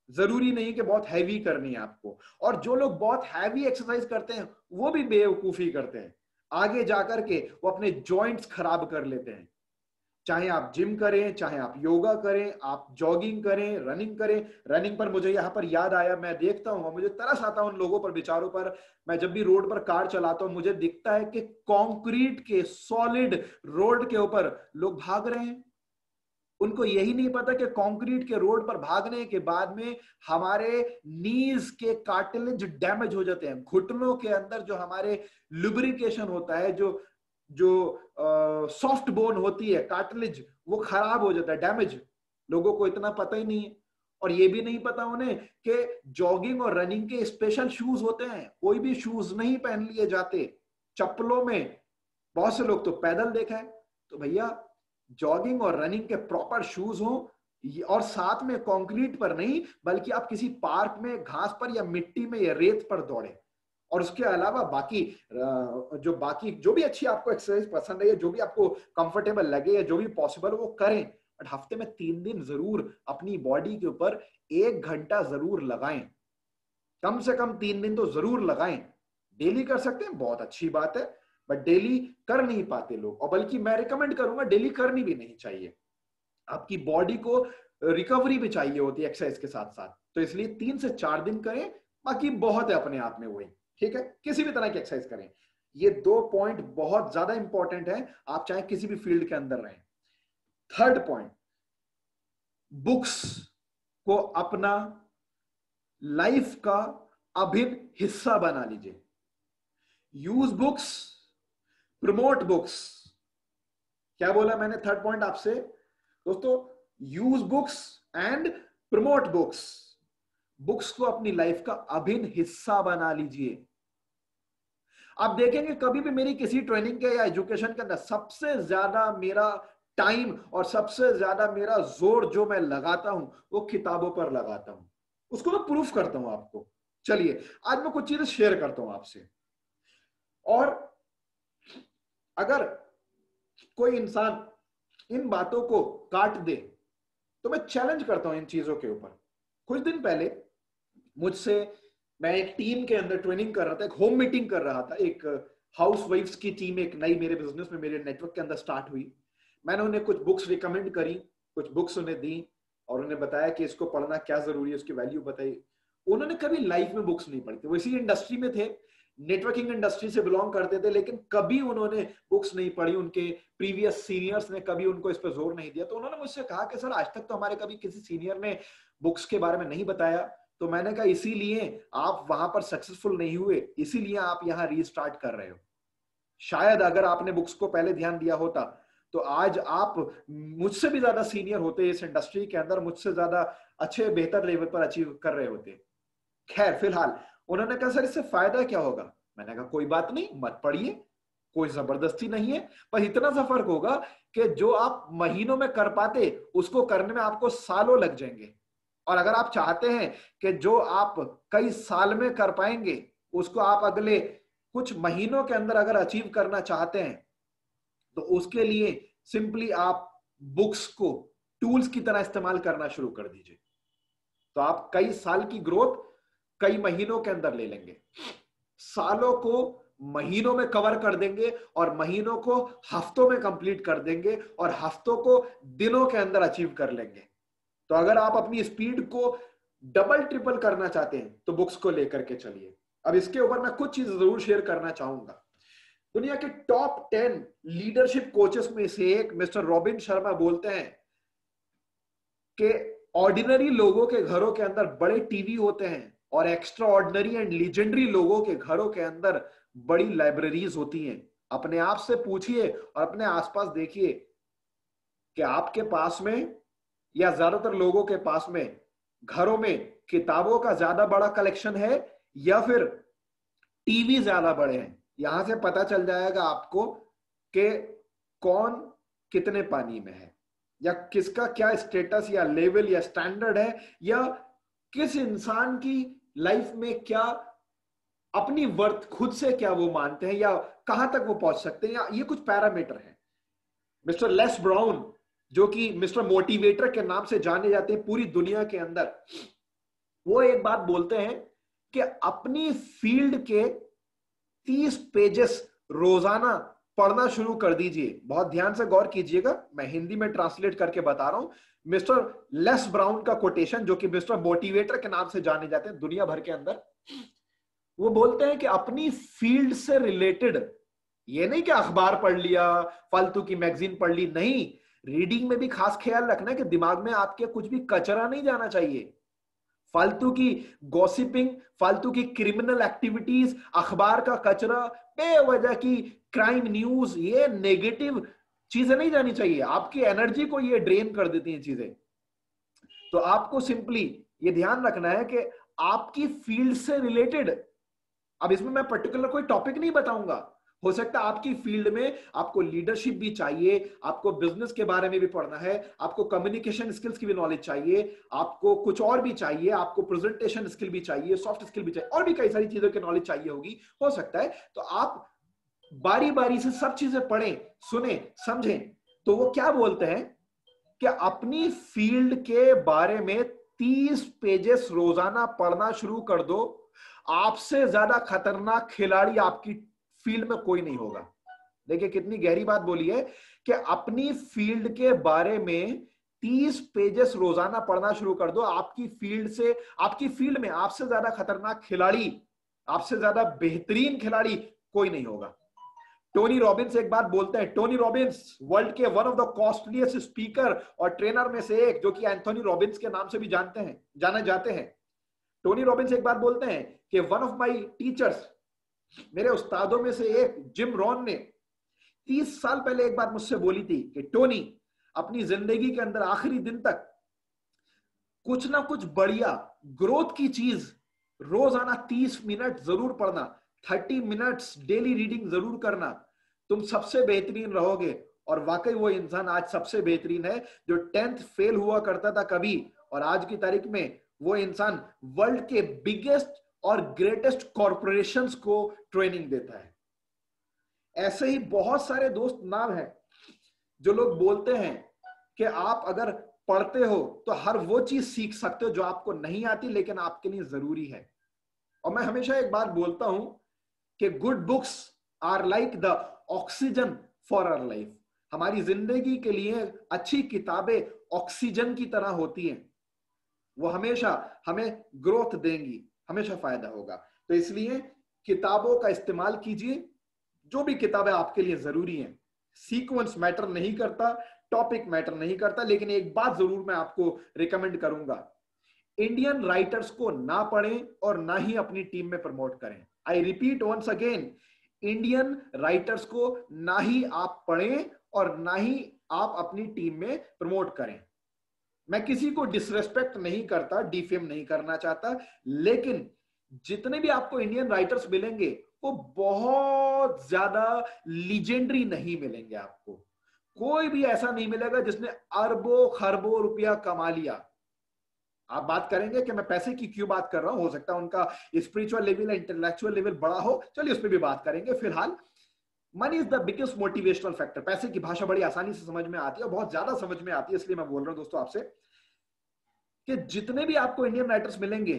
जरूरी नहीं कि बहुत हैवी करनी है आपको। और जो लोग बहुत हैवी एक्सरसाइज करते हैं वो भी बेवकूफी करते हैं, आगे जाकर के वो अपने जॉइंट्स खराब कर लेते हैं। चाहे आप जिम करें, चाहे आप योगा करें, आप जॉगिंग करें, रनिंग करें। रनिंग पर मुझे यहां पर याद आया, मैं देखता हूं और मुझे तरस आता है उन लोगों पर, बेचारों पर। मैं जब भी रोड पर कार चलाता हूं मुझे दिखता है कि कंक्रीट के सॉलिड रोड के ऊपर लोग भाग रहे हैं। उनको यही नहीं पता कि कंक्रीट के रोड पर भागने के बाद में हमारे नीज के कार्टिलेज डैमेज हो जाते हैं। घुटनों के अंदर जो हमारे लुब्रिकेशन होता है, जो जो सॉफ्ट बोन होती है, कार्टिलेज, वो खराब हो जाता है, डैमेज। लोगों को इतना पता ही नहीं है। और ये भी नहीं पता उन्हें कि जॉगिंग और रनिंग के स्पेशल शूज होते हैं। कोई भी शूज नहीं पहन लिए जाते, चप्पलों में। बहुत से लोग तो पैदल देखा है। तो भैया, जॉगिंग और रनिंग के प्रॉपर शूज हो, और साथ में कंक्रीट पर नहीं, बल्कि आप किसी पार्क में घास पर या मिट्टी में या रेत पर दौड़े। और उसके अलावा बाकी जो भी अच्छी आपको एक्सरसाइज पसंद है, जो भी आपको कंफर्टेबल लगे, या जो भी पॉसिबल वो करें। बट हफ्ते में 3 दिन जरूर अपनी बॉडी के ऊपर 1 घंटा जरूर लगाएं। कम से कम 3 दिन तो जरूर लगाएं। डेली कर सकते हैं, बहुत अच्छी बात है। बट डेली कर नहीं पाते लोग, और बल्कि मैं रिकमेंड करूंगा डेली करनी भी नहीं चाहिए। आपकी बॉडी को रिकवरी भी चाहिए होती है एक्सरसाइज के साथ साथ। तो इसलिए 3 से 4 दिन करें, बाकी बहुत है अपने आप में वही। ठीक है, किसी भी तरह की एक्सरसाइज करें। ये 2 पॉइंट बहुत ज्यादा इंपॉर्टेंट है, आप चाहे किसी भी फील्ड के अंदर रहें। थर्ड पॉइंट, बुक्स को अपना लाइफ का अभिन्न हिस्सा बना लीजिए। Use books, promote books. क्या बोला मैंने थर्ड पॉइंट आपसे दोस्तों? Use books and promote books. Books को अपनी लाइफ का अभिन्न हिस्सा बना लीजिए। आप देखेंगे कभी भी मेरी किसी ट्रेनिंग के या एजुकेशन के अंदर सबसे ज्यादा मेरा टाइम और सबसे ज्यादा मेरा जोर जो मैं लगाता हूं वो किताबों पर लगाता हूं। उसको मैं प्रूफ करता हूं आपको। चलिए आज मैं कुछ चीजें शेयर करता हूं आपसे। और अगर कोई इंसान इन बातों को काट दे तो मैं चैलेंज करता हूं इन चीजों के ऊपर। कुछ दिन पहले मुझसे, मैं एक टीम के अंदर ट्रेनिंग कर रहा था, एक होम मीटिंग कर रहा था। एक हाउस वाइफ्स की टीम, एक नई मेरे बिजनेस में, मेरे नेटवर्क के अंदर स्टार्ट हुई। मैंने उन्हें कुछ बुक्स रिकमेंड करी, कुछ बुक्स उन्हें दी, और उन्हें बताया कि इसको पढ़ना क्या जरूरी है, उसकी वैल्यू बताई। उन्होंने कभी लाइफ में बुक्स नहीं पढ़ी थी। वो इसी इंडस्ट्री में थे, नेटवर्किंग इंडस्ट्री से बिलोंग करते थे, लेकिन कभी उन्होंने बुक्स नहीं पढ़ी। उनके प्रीवियस सीनियर्स ने कभी उनको इस पर जोर नहीं दिया। तो उन्होंने मुझसे कहा कि सर, आज तक तो हमारे कभी किसी सीनियर ने बुक्स के बारे में नहीं बताया। तो मैंने कहा इसीलिए आप वहां पर सक्सेसफुल नहीं हुए, इसीलिए आप यहां रीस्टार्ट कर रहे हो। शायद अगर आपने बुक्स को पहले ध्यान दिया होता तो आज आप मुझसे भी ज्यादा सीनियर होते इस इंडस्ट्री के अंदर, मुझसे ज्यादा अच्छे बेहतर लेवल पर अचीव कर रहे होते। खैर, फिलहाल उन्होंने कहा सर इससे फायदा क्या होगा? मैंने कहा कोई बात नहीं, मत पढ़िए, कोई जबरदस्ती नहीं है। पर इतना सा फर्क होगा कि जो आप महीनों में कर पाते उसको करने में आपको सालों लग जाएंगे। और अगर आप चाहते हैं कि जो आप कई साल में कर पाएंगे उसको आप अगले कुछ महीनों के अंदर अगर अचीव करना चाहते हैं, तो उसके लिए सिंपली आप बुक्स को टूल्स की तरह इस्तेमाल करना शुरू कर दीजिए। तो आप कई साल की ग्रोथ कई महीनों के अंदर ले लेंगे, सालों को महीनों में कवर कर देंगे, और महीनों को हफ्तों में कंप्लीट कर देंगे, और हफ्तों को दिनों के अंदर अचीव कर लेंगे। तो अगर आप अपनी स्पीड को डबल ट्रिपल करना चाहते हैं तो बुक्स को लेकर के चलिए। अब इसके ऊपर मैं कुछ चीज जरूर शेयर करना चाहूंगा। दुनिया के टॉप 10 लीडरशिप कोचेस में से एक मिस्टर रॉबिन शर्मा बोलते हैं कि ऑर्डिनरी लोगों के घरों के अंदर बड़े टीवी होते हैं, और एक्स्ट्रा ऑर्डिनरी एंड लीजेंडरी लोगों के घरों के अंदर बड़ी लाइब्रेरीज होती हैं। अपने आप से पूछिए और अपने आसपास देखिए कि आपके पास में या ज्यादातर लोगों के पास में घरों में किताबों का ज्यादा बड़ा कलेक्शन है, या फिर टीवी ज्यादा बड़े हैं। यहां से पता चल जाएगा आपको कि कौन कितने पानी में है, या किसका क्या स्टेटस या लेवल या स्टैंडर्ड है, या किस इंसान की लाइफ में क्या अपनी वर्थ खुद से क्या वो मानते हैं, या कहां तक वो पहुंच सकते हैं, या ये कुछ पैरामीटर है। मिस्टर लेस ब्राउन, जो कि मिस्टर मोटिवेटर के नाम से जाने जाते हैं पूरी दुनिया के अंदर, वो एक बात बोलते हैं कि अपनी फील्ड के 30 पेजेस रोजाना पढ़ना शुरू कर दीजिए। बहुत ध्यान से गौर कीजिएगा, मैं हिंदी में ट्रांसलेट करके बता रहा हूं। मिस्टर लेस ब्राउन का कोटेशन, जो कि मिस्टर मोटिवेटर के नाम से जाने जाते हैं दुनिया भर के अंदर, वो बोलते हैं कि अपनी फील्ड से रिलेटेड, ये नहीं कि अखबार पढ़ लिया, फालतू की मैगजीन पढ़ ली, नहीं, रीडिंग में भी खास ख्याल रखना है कि दिमाग में आपके कुछ भी कचरा नहीं जाना चाहिए। फालतू की गॉसिपिंग, फालतू की क्रिमिनल एक्टिविटीज, अखबार का कचरा, बेवजह की क्राइम न्यूज, ये नेगेटिव चीजें नहीं जानी चाहिए। आपकी एनर्जी को ये ड्रेन कर देती हैं चीजें। तो आपको सिंपली ये ध्यान रखना है कि आपकी फील्ड से रिलेटेड, अब इसमें मैं पर्टिकुलर कोई टॉपिक नहीं बताऊंगा, हो सकता है आपकी फील्ड में आपको लीडरशिप भी चाहिए, आपको बिजनेस के बारे में भी पढ़ना है, आपको कम्युनिकेशन स्किल्स की भी नॉलेज चाहिए, आपको कुछ और भी चाहिए, आपको प्रेजेंटेशन स्किल भी चाहिए, सॉफ्ट स्किल भी चाहिए, और भी कई सारी चीजों की नॉलेज चाहिए होगी, हो सकता है। तो आप बारी बारी से सब चीजें पढ़ें, सुने, समझें। तो वो क्या बोलते हैं कि अपनी फील्ड के बारे में 30 पेजेस रोजाना पढ़ना शुरू कर दो। आपसे ज्यादा खतरनाक खिलाड़ी आपकी फील्ड में कोई नहीं होगा। देखिए कितनी गहरी बात बोली है कि अपनी फील्ड के बारे में 30 पेजेस रोजाना पढ़ना शुरू कर दो। आपकी फील्ड में आपसे ज्यादा खतरनाक खिलाड़ी, आपसे ज्यादा बेहतरीन खिलाड़ी कोई नहीं होगा। टोनी रॉबिन्स एक बात बोलते हैं, टोनी रॉबिन्स वर्ल्ड के one of the costliest speaker और ट्रेनर में से एक, जो कि एंथोनी रॉबिन्स के नाम से भी जाने जाते हैं। टोनी रॉबिन्स एक बात बोलते हैं कि वन ऑफ माय टीचर्स, मेरे उस्तादों में से एक, जिम रॉन ने 30 साल पहले एक बात मुझसे बोली थी कि टोनी, अपनी जिंदगी के अंदर आखिरी दिन तक कुछ ना कुछ बढ़िया ग्रोथ की चीज रोजाना 30 मिनट जरूर पढ़ना, 30 मिनट्स डेली रीडिंग जरूर करना, तुम सबसे बेहतरीन रहोगे। और वाकई वो इंसान आज सबसे बेहतरीन है, जो 10th फेल हुआ करता था कभी, और आज की तारीख में वो इंसान वर्ल्ड के बिगेस्ट और ग्रेटेस्ट कॉरपोरेशंस को ट्रेनिंग देता है। ऐसे ही बहुत सारे दोस्त नाम हैं जो लोग बोलते हैं कि आप अगर पढ़ते हो तो हर वो चीज सीख सकते हो जो आपको नहीं आती लेकिन आपके लिए जरूरी है। और मैं हमेशा एक बात बोलता हूं कि good books are like the oxygen for our life. हमारी जिंदगी के लिए अच्छी किताबें ऑक्सीजन की तरह होती हैं, वो हमेशा हमें ग्रोथ देंगी, हमेशा फायदा होगा। तो इसलिए किताबों का इस्तेमाल कीजिए, जो भी किताबें आपके लिए जरूरी हैं। सीक्वेंस मैटर नहीं करता, टॉपिक मैटर नहीं करता, लेकिन एक बात जरूर मैं आपको रिकमेंड करूंगा, इंडियन राइटर्स को ना पढ़ें और ना ही अपनी टीम में प्रमोट करें। I repeat once again, Indian writers को ना ही आप पढ़ें और ना ही आप अपनी टीम में प्रमोट करें। मैं किसी को डिसरेस्पेक्ट नहीं करता, डिफेम नहीं करना चाहता, लेकिन जितने भी आपको इंडियन राइटर्स मिलेंगे वो बहुत ज्यादा लीजेंडरी नहीं मिलेंगे। आपको कोई भी ऐसा नहीं मिलेगा जिसने अरबों खरबों रुपया कमा लिया। आप बात करेंगे कि मैं पैसे की क्यों बात कर रहा हूं, हो सकता है उनका स्पिरिचुअल लेवल, इंटेलेक्चुअल लेवल बड़ा हो, चलिए उस पर भी बात करेंगे। फिलहाल money is the biggest motivational factor. पैसे की भाषा बड़ी आसानी से समझ में आती है और बहुत ज्यादा समझ में आती है, इसलिए मैं बोल रहा हूं दोस्तों आपसे कि जितने भी आपको इंडियन राइटर्स मिलेंगे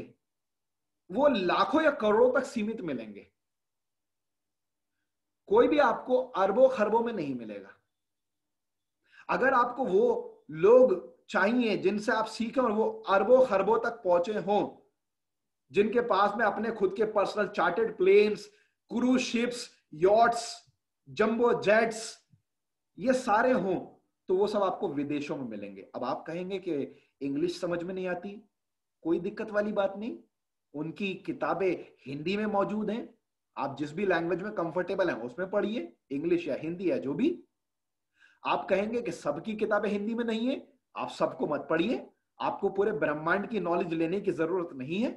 वो लाखों या करोड़ों तक सीमित मिलेंगे, कोई भी आपको अरबों खरबों में नहीं मिलेगा। अगर आपको वो लोग चाहिए जिनसे आप सीखें और वो अरबों खरबों तक पहुंचे हों, जिनके पास में अपने खुद के personal chartered planes, cruise ships, yachts, jumbo jets, ये सारे हों, तो वो सब आपको विदेशों में मिलेंगे। अब आप कहेंगे कि इंग्लिश समझ में नहीं आती, कोई दिक्कत वाली बात नहीं, उनकी किताबें हिंदी में मौजूद हैं। आप जिस भी लैंग्वेज में कंफर्टेबल हैं उसमें पढ़िए, इंग्लिश या हिंदी या जो भी। आप कहेंगे कि सबकी किताबें हिंदी में नहीं है, आप सबको मत पढ़िए, आपको पूरे ब्रह्मांड की नॉलेज लेने की जरूरत नहीं है।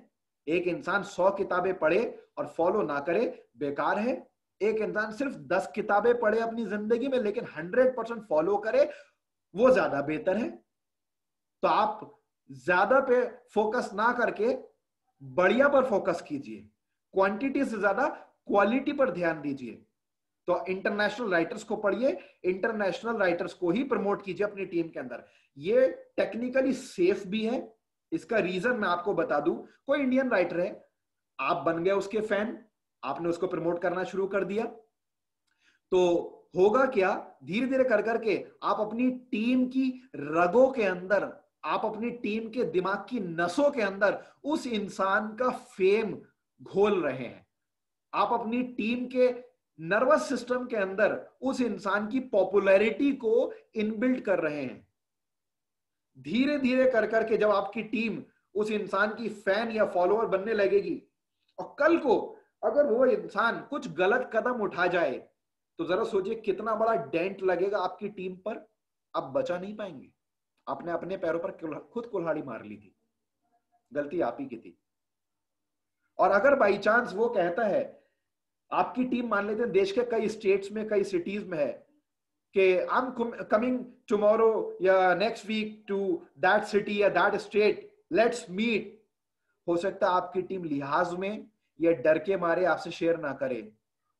एक इंसान 100 किताबें पढ़े और फॉलो ना करे, बेकार है। एक इंसान सिर्फ 10 किताबें पढ़े अपनी जिंदगी में लेकिन 100% फॉलो करे, वो ज्यादा बेहतर है। तो आप ज्यादा पे फोकस ना करके बढ़िया पर फोकस कीजिए, क्वांटिटी से ज्यादा क्वालिटी पर ध्यान दीजिए। तो इंटरनेशनल राइटर्स को पढ़िए, इंटरनेशनल राइटर्स को ही प्रमोट कीजिए अपनी टीम के अंदर। ये टेक्निकली सेफ भी है। इसका रीजन मैं आपको बता दूं, कोई इंडियन राइटर है, आप बन गए उसके फैन, आपने उसको प्रमोट करना शुरू कर दिया, तो होगा क्या, धीरे धीरे कर करके आप अपनी टीम की रगों के अंदर, आप अपनी टीम के दिमाग की नसों के अंदर उस इंसान का फेम घोल रहे हैं। आप अपनी टीम के नर्वस सिस्टम के अंदर उस इंसान की पॉपुलैरिटी को इनबिल्ट कर रहे हैं। धीरे धीरे कर करके जब आपकी टीम उस इंसान की फैन या फॉलोअर बनने लगेगी, और कल को अगर वो इंसान कुछ गलत कदम उठा जाए, तो जरा सोचिए कितना बड़ा डेंट लगेगा आपकी टीम पर। आप बचा नहीं पाएंगे। आपने अपने पैरों पर खुद कुल्हाड़ी मार ली थी, गलती आप ही की थी। और अगर बाई चांस वो कहता है, आपकी टीम मान लेते हैं देश के कई स्टेट्स में, कई सिटीज में है कि आई एम कमिंग टुमारो या next week to that city या दैट स्टेट, लेट्स मीट। हो सकता है आपकी टीम लिहाज में या डर के मारे आपसे शेयर ना करे,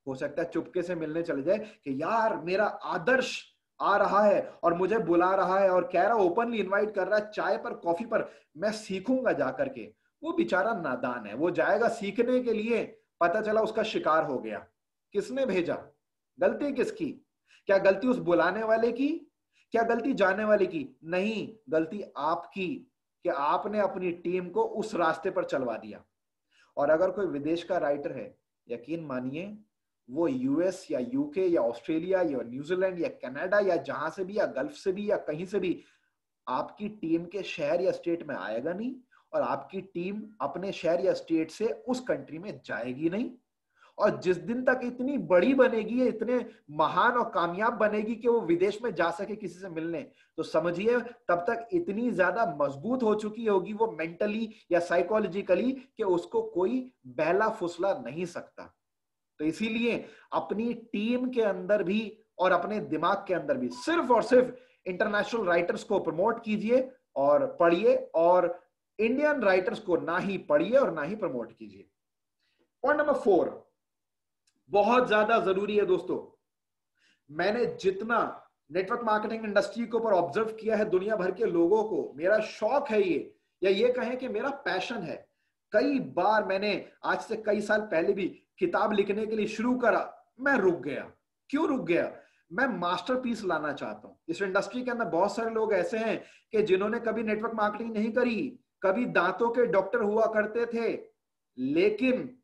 हो सकता है चुपके से मिलने चले जाए कि यार मेरा आदर्श आ रहा है और मुझे बुला रहा है और कह रहा, ओपनली इनवाइट कर रहा है चाय पर, कॉफी पर, मैं सीखूंगा जाकर के। वो बेचारा नादान है, वो जाएगा सीखने के लिए, पता चला उसका शिकार हो गया। किसने भेजा? गलती किसकी? क्या गलती उस बुलाने वाले की? क्या गलती जाने वाले की? नहीं, गलती आपकी कि आपने अपनी टीम को उस रास्ते पर चलवा दिया। और अगर कोई विदेश का राइटर है, यकीन मानिए वो यूएस या यूके या ऑस्ट्रेलिया या न्यूजीलैंड या कनाडा या जहां से भी, या गल्फ से भी, या कहीं से भी आपकी टीम के शहर या स्टेट में आएगा नहीं, और आपकी टीम अपने शहर या स्टेट से उस कंट्री में जाएगी नहीं। और जिस दिन तक इतनी बड़ी बनेगी, इतने महान और कामयाब बनेगी कि वो विदेश में जा सके किसी से मिलने, तो समझिए तब तक इतनी ज्यादा मजबूत हो चुकी होगी वो मेंटली या साइकोलॉजिकली कि उसको कोई बहला फुसला नहीं सकता। तो इसीलिए अपनी टीम के अंदर भी और अपने दिमाग के अंदर भी सिर्फ और सिर्फ इंटरनेशनल राइटर्स को प्रमोट कीजिए और पढ़िए, और इंडियन राइटर्स को ना ही पढ़िए और ना ही प्रमोट कीजिए। पॉइंट नंबर 4 बहुत ज्यादा जरूरी है दोस्तों। मैंने जितना नेटवर्क मार्केटिंग इंडस्ट्री के ऊपर ऑब्जर्व किया है दुनिया भर के लोगों को, मेरा शौक है ये, या ये कहें कि मेरा पैशन है। कई बार मैंने आज से कई साल पहले भी किताब लिखने के लिए शुरू करा, मैं रुक गया। क्यों रुक गया? मैं मास्टरपीस लाना चाहता हूं। इस इंडस्ट्री के अंदर बहुत सारे लोग ऐसे हैं कि जिन्होंने कभी नेटवर्क मार्केटिंग नहीं करी, कभी दांतों के डॉक्टर हुआ करते थे, लेकिन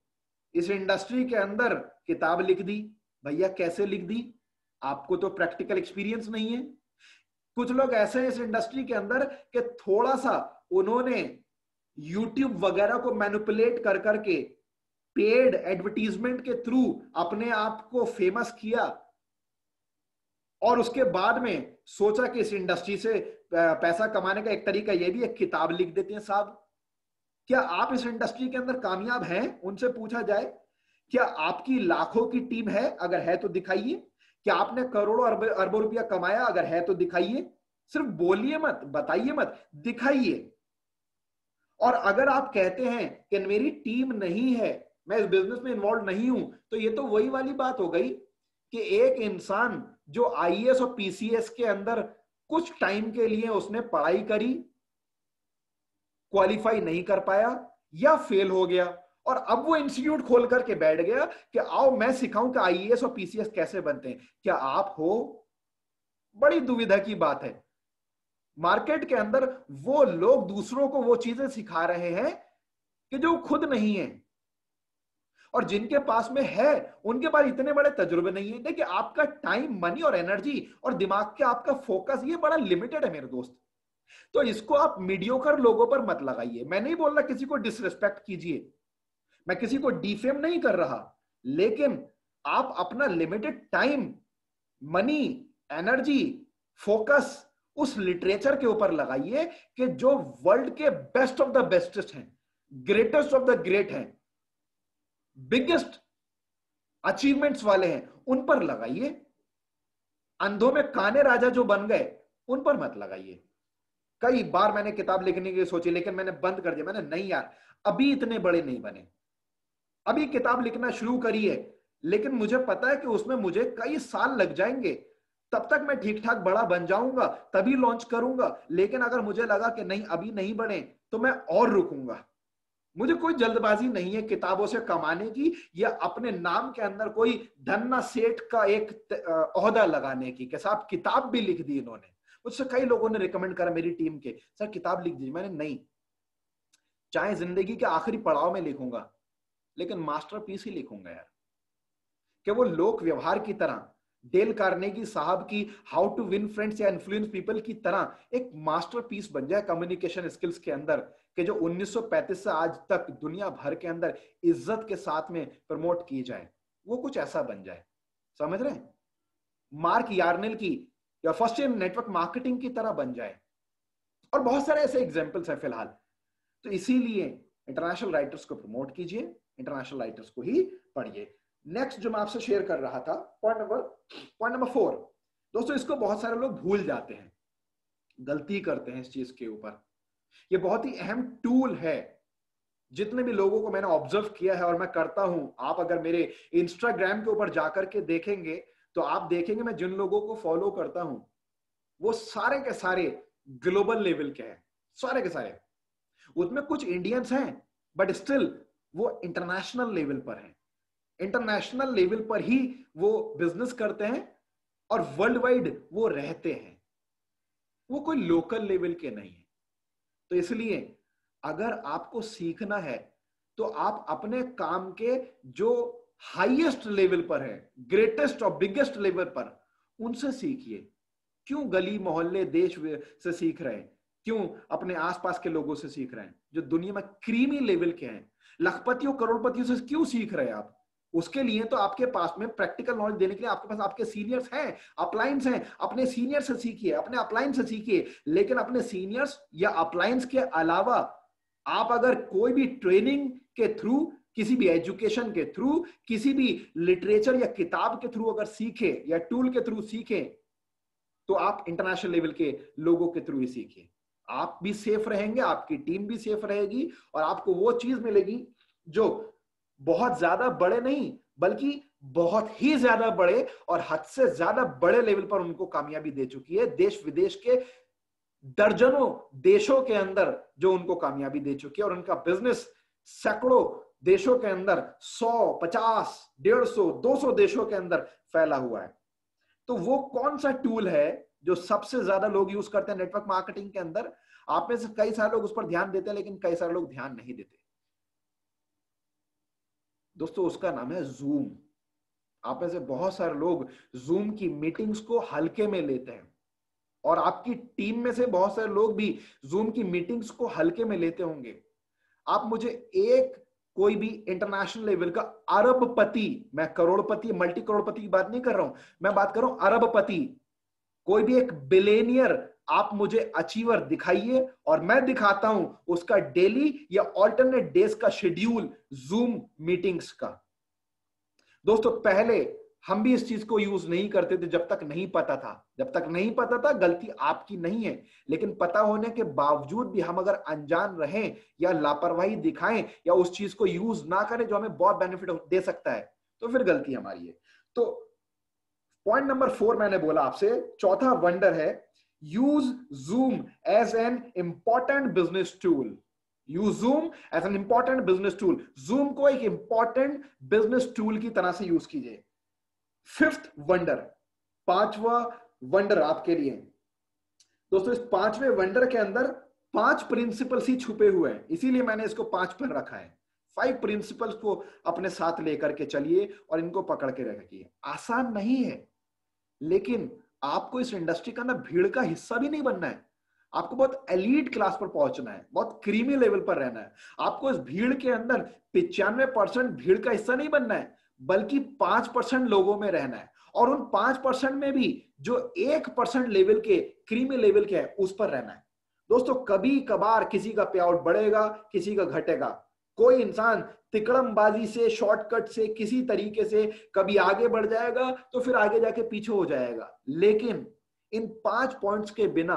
इस इंडस्ट्री के अंदर किताब लिख दी। भैया कैसे लिख दी? आपको तो प्रैक्टिकल एक्सपीरियंस नहीं है। कुछ लोग ऐसे हैं इस इंडस्ट्री के अंदर कि थोड़ा सा उन्होंने यूट्यूब वगैरह को मैनिपुलेट कर करके पेड एडवर्टीजमेंट के थ्रू अपने आप को फेमस किया, और उसके बाद में सोचा कि इस इंडस्ट्री से पैसा कमाने का एक तरीका यह भी है, किताब लिख देते हैं साहब। क्या आप इस इंडस्ट्री के अंदर कामयाब हैं? उनसे पूछा जाए, क्या आपकी लाखों की टीम है? अगर है तो दिखाइए। क्या आपने करोड़ों अरबों रुपया कमाया? अगर है तो दिखाइए। सिर्फ बोलिए मत, बताइए मत, दिखाइए। और अगर आप कहते हैं कि मेरी टीम नहीं है, मैं इस बिजनेस में इन्वॉल्व नहीं हूं, तो ये तो वही वाली बात हो गई कि एक इंसान जो आईएएस और पीसीएस के अंदर कुछ टाइम के लिए उसने पढ़ाई करी, क्वालिफाई नहीं कर पाया या फेल हो गया, और अब वो इंस्टीट्यूट खोल करके बैठ गया कि आओ मैं सिखाऊं कि आईएएस और पीसीएस कैसे बनते हैं। क्या आप हो? बड़ी दुविधा की बात है। मार्केट के अंदर वो लोग दूसरों को वो चीजें सिखा रहे हैं कि जो खुद नहीं है, और जिनके पास में है उनके पास इतने बड़े तजुर्बे नहीं है। देखिए आपका टाइम, मनी और एनर्जी और दिमाग के आपका फोकस ये बड़ा लिमिटेड है मेरे दोस्त। तो इसको आप मीडियोकर लोगों पर मत लगाइए। मैं नहीं बोल रहा किसी को डिसरिस्पेक्ट कीजिए, मैं किसी को डिफेम नहीं कर रहा, लेकिन आप अपना limited time, money, energy, focus उस लिटरेचर के ऊपर लगाइए कि जो वर्ल्ड के बेस्ट ऑफ द बेस्टेस्ट हैं, ग्रेटेस्ट ऑफ द ग्रेट हैं, बिगेस्ट अचीवमेंट्स वाले हैं, उन पर लगाइए। अंधों में काने राजा जो बन गए उन पर मत लगाइए। कई बार मैंने किताब लिखने की सोची, लेकिन मैंने बंद कर दिया। मैंने नहीं यार, अभी इतने बड़े नहीं बने, अभी किताब लिखना शुरू करी है, लेकिन मुझे पता है कि उसमें मुझे कई साल लग जाएंगे, तब तक मैं ठीक ठाक बड़ा बन जाऊंगा, तभी लॉन्च करूंगा। लेकिन अगर मुझे लगा कि नहीं अभी नहीं बने, तो मैं और रुकूंगा। मुझे कोई जल्दबाजी नहीं है किताबों से कमाने की, या अपने नाम के अंदर कोई धन्ना सेठ का एक ओहदा लगाने की, कि साहब किताब भी लिख दी इन्होंने। मुझसे कई लोगों ने रिकमेंड करा, मेरी टीम के, सर किताब लिख दीजिए। मैंने नहीं, चाहे जिंदगी के आखिरी पड़ाव में लिखूंगा, लेकिन मास्टरपीस ही लिखूंगा यार, कि वो लोक व्यवहार की तरह, डेल कार्नेगी साहब की हाउ टू विन फ्रेंड्स या इन्फ्लुएंस पीपल की तरह एक मास्टरपीस बन जाए कम्युनिकेशन स्किल्स के अंदर, कि जो 1935 से आज तक दुनिया भर के अंदर इज्जत के साथ में प्रमोट की जाए, वो कुछ ऐसा बन जाए। समझ रहे हैं? मार्क यार्नेल की या फर्स्ट ईयर नेटवर्क मार्केटिंग की तरह बन जाए। और बहुत सारे ऐसे एग्जाम्पल्स हैं फिलहाल। तो इसीलिए इंटरनेशनल राइटर्स को प्रमोट कीजिए, इंटरनेशनल राइटर्स को ही पढ़िए। नेक्स्ट जो मैं आपसे शेयर कर रहा था, पॉइंट नंबर 4। दोस्तों, इसको बहुत सारे लोग भूल जाते हैं, गलती करते हैं इस चीज के ऊपर। ये बहुत ही अहम टूल है। जितने भी लोगों को मैंने ऑब्जर्व किया है और मैं करता हूं, आप अगर मेरे इंस्टाग्राम के ऊपर जाकर के देखेंगे तो आप देखेंगे मैं जिन लोगों को फॉलो करता हूं वो सारे के सारे ग्लोबल लेवल के हैं, सारे के सारे। उसमें कुछ इंडियंस हैं, बट स्टिल वो इंटरनेशनल लेवल पर हैं। इंटरनेशनल लेवल पर ही वो बिजनेस करते हैं और वर्ल्ड वाइड वो रहते हैं, वो कोई लोकल लेवल के नहीं है। तो इसलिए अगर आपको सीखना है तो आप अपने काम के जो हाईएस्ट लेवल पर है, ग्रेटेस्ट और बिगेस्ट लेवल पर, उनसे सीखिए। क्यों गली मोहल्ले देश से सीख रहे हैं? क्यों अपने आसपास के लोगों से सीख रहे हैं जो दुनिया में क्रीमी लेवल के हैं? लखपतियों करोड़पतियों से क्यों सीख रहे हैं आप? उसके लिए तो आपके पास में प्रैक्टिकल नॉलेज देने के लिए आपके पास आपके सीनियर्स हैं, अपलाइंस हैं। अपने सीनियर से सीखिए, अपने अपलाइन से सीखिए। लेकिन अपने सीनियर्स या अपलाइंस के अलावा आप अगर कोई भी ट्रेनिंग के थ्रू, किसी भी एजुकेशन के थ्रू, किसी भी लिटरेचर या किताब के थ्रू अगर सीखे या टूल के थ्रू सीखे, तो आप इंटरनेशनल लेवल के लोगों के थ्रू ही सीखिए। आप भी सेफ रहेंगे, आपकी टीम भी सेफ रहेगी, और आपको वो चीज मिलेगी जो बहुत ज्यादा बड़े नहीं, बल्कि बहुत ही ज्यादा बड़े और हद से ज्यादा बड़े लेवल पर उनको कामयाबी दे चुकी है। देश विदेश के दर्जनों देशों के अंदर जो उनको कामयाबी दे चुकी है, और उनका बिजनेस सैकड़ों देशों के अंदर, 100, 50, 150, 200 देशों के अंदर फैला हुआ है। तो वो कौन सा टूल है जो सबसे ज्यादा लोग यूज करते हैं नेटवर्क मार्केटिंग के अंदर? आप में से कई सारे लोग उस पर ध्यान देते हैं, लेकिन कई सारे लोग ध्यान नहीं देते। दोस्तों, उसका नाम है जूम। आप में से बहुत सारे लोग जूम की मीटिंग्स को हल्के में लेते हैं, और आपकी टीम में से बहुत सारे लोग भी जूम की मीटिंग्स को हल्के में लेते होंगे। आप मुझे एक कोई भी इंटरनेशनल लेवल का अरबपति, मैं करोड़पति मल्टी करोड़पति की बात नहीं कर रहा हूं, मैं बात कर रहा हूं अरबपति, कोई भी एक बिलियनियर आप मुझे अचीवर दिखाइए, और मैं दिखाता हूं उसका डेली या ऑल्टरनेट डेज का शेड्यूल जूम मीटिंग्स का। दोस्तों, पहले हम भी इस चीज को यूज नहीं करते थे जब तक नहीं पता था। जब तक नहीं पता था, गलती आपकी नहीं है, लेकिन पता होने के बावजूद भी हम अगर अनजान रहें या लापरवाही दिखाएं या उस चीज को यूज ना करें जो हमें बहुत बेनिफिट दे सकता है, तो फिर गलती हमारी है। तो पॉइंट नंबर 4 मैंने बोला आपसे, चौथा वंडर है use Zoom as an important business tool. Use Zoom as an important business tool. Zoom को एक इंपॉर्टेंट बिजनेस टूल की तरह से यूज कीजिए। 5th वंडर, 5वां वंडर आपके लिए। दोस्तों, इस 5वें वंडर के अंदर 5 प्रिंसिपल्स ही छुपे हुए हैं, इसीलिए मैंने इसको 5 पर रखा है। 5 प्रिंसिपल्स को अपने साथ लेकर के चलिए और इनको पकड़ के रखिए। आसान नहीं है, लेकिन आपको इस इंडस्ट्री का ना भीड़ का हिस्सा भी नहीं बनना है। आपको बहुत एलीट क्लास पर पहुंचना है, बहुत क्रीमी लेवल पर रहना है। आपको इस भीड़ के अंदर 95% भीड़ का हिस्सा नहीं बनना है, बल्कि 5% लोगों में रहना है, और उन 5% में भी जो 1% लेवल के क्रीमी लेवल के है उस पर रहना है। दोस्तों कभी कभार किसी का पे आउट बढ़ेगा, किसी का घटेगा। कोई इंसान तिकड़मबाजी से, शॉर्टकट से, किसी तरीके से कभी आगे बढ़ जाएगा तो फिर आगे जाके पीछे हो जाएगा, लेकिन इन 5 पॉइंट्स के बिना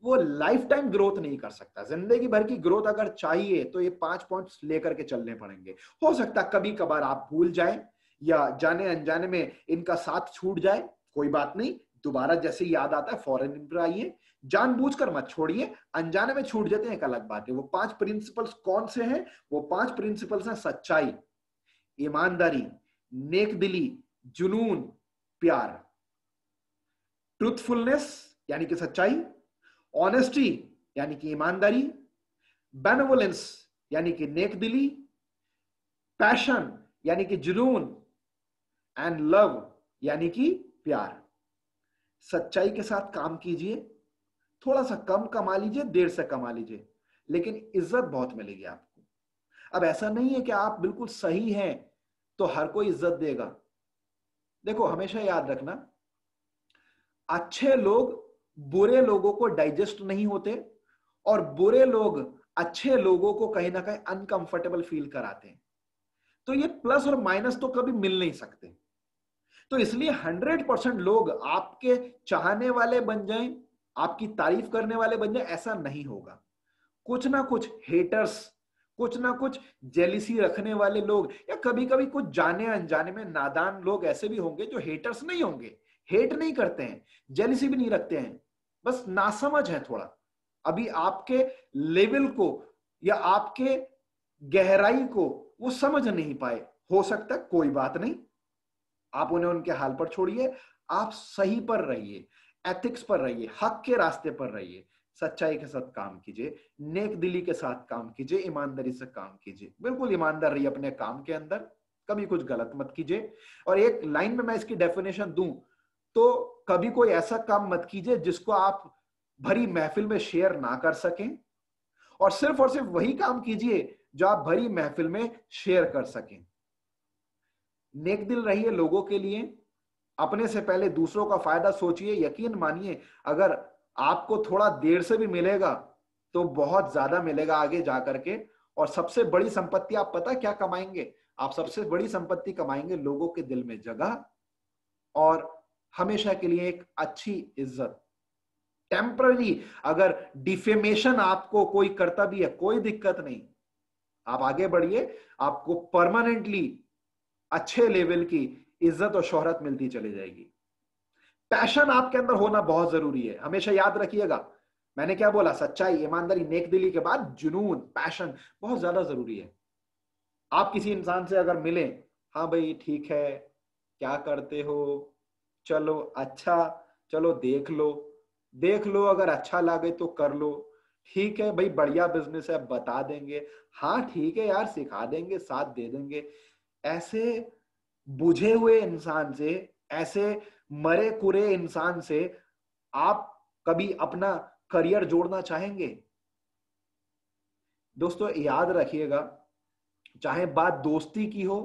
वो लाइफ टाइम ग्रोथ नहीं कर सकता। जिंदगी भर की ग्रोथ अगर चाहिए तो ये 5 पॉइंट्स लेकर के चलने पड़ेंगे। हो सकता है कभी कभार आप भूल जाएं या जाने अनजाने में इनका साथ छूट जाए, कोई बात नहीं, दोबारा जैसे याद आता है फौरन इन पर आइए, जानबूझकर मत छोड़िए। अनजाने में छूट जाते हैं एक अलग बात है। वो 5 प्रिंसिपल्स कौन से हैं? वो 5 प्रिंसिपल्स हैं सच्चाई, ईमानदारी, नेकदिली, जुनून, प्यार। ट्रूथफुलनेस यानी कि सच्चाई, ऑनेस्टी यानी कि ईमानदारी, बेनेवोलेंस यानी कि नेकदिली, पैशन यानी कि जुनून, एंड लव यानी कि प्यार। सच्चाई के साथ काम कीजिए, थोड़ा सा कम कमा लीजिए, देर से कमा लीजिए, लेकिन इज्जत बहुत मिलेगी आपको। अब ऐसा नहीं है कि आप बिल्कुल सही हैं तो हर कोई इज्जत देगा। देखो हमेशा याद रखना, अच्छे लोग बुरे लोगों को डाइजेस्ट नहीं होते और बुरे लोग अच्छे लोगों को कहीं ना कहीं अनकंफर्टेबल फील कराते हैं। तो ये प्लस और माइनस तो कभी मिल नहीं सकते। तो इसलिए 100% लोग आपके चाहने वाले बन जाएं, आपकी तारीफ करने वाले बन जाएं, ऐसा नहीं होगा। कुछ ना कुछ हेटर्स, कुछ ना कुछ जेलिसी रखने वाले लोग, या कभी कभी कुछ जाने अनजाने में नादान लोग ऐसे भी होंगे जो हेटर्स नहीं होंगे, हेट नहीं करते हैं, जेलिसी भी नहीं रखते हैं, बस नासमझ है थोड़ा, अभी आपके लेवल को या आपके गहराई को वो समझ नहीं पाए। हो सकता है, कोई बात नहीं, आप उन्हें उनके हाल पर छोड़िए, आप सही पर रहिए, एथिक्स पर रहिए, हक के रास्ते पर रहिए, सच्चाई के साथ काम कीजिए, नेक दिली के साथ काम कीजिए, ईमानदारी से काम कीजिए। बिल्कुल ईमानदार रहिए अपने काम के अंदर, कभी कुछ गलत मत कीजिए। और एक लाइन में मैं इसकी डेफिनेशन दूं तो कभी कोई ऐसा काम मत कीजिए जिसको आप भरी महफिल में शेयर ना कर सकें, और सिर्फ वही काम कीजिए जो आप भरी महफिल में शेयर कर सकें। नेक दिल रहिए लोगों के लिए, अपने से पहले दूसरों का फायदा सोचिए। यकीन मानिए, अगर आपको थोड़ा देर से भी मिलेगा तो बहुत ज्यादा मिलेगा आगे जाकर के। और सबसे बड़ी संपत्ति आप पता क्या कमाएंगे? आप सबसे बड़ी संपत्ति कमाएंगे लोगों के दिल में जगह और हमेशा के लिए एक अच्छी इज्जत। टेम्पररी अगर डिफेमेशन आपको कोई करता भी है, कोई दिक्कत नहीं, आप आगे बढ़िए, आपको परमानेंटली अच्छे लेवल की इज्जत और शोहरत मिलती चली जाएगी। पैशन आपके अंदर होना बहुत जरूरी है, हमेशा याद रखिएगा। मैंने क्या बोला? सच्चाई, ईमानदारी, नेकदिली के बाद जुनून, पैशन बहुत ज्यादा जरूरी है। आप किसी इंसान से अगर मिले, हाँ भाई ठीक है, क्या करते हो, चलो अच्छा, चलो देख लो अगर अच्छा लगे तो कर लो, ठीक है भाई बढ़िया बिजनेस है बता देंगे, हाँ ठीक है यार सिखा देंगे, साथ दे देंगे। ऐसे बुझे हुए इंसान से, ऐसे मरे कुरे इंसान से आप कभी अपना करियर जोड़ना चाहेंगे? दोस्तों याद रखिएगा, चाहे बात दोस्ती की हो,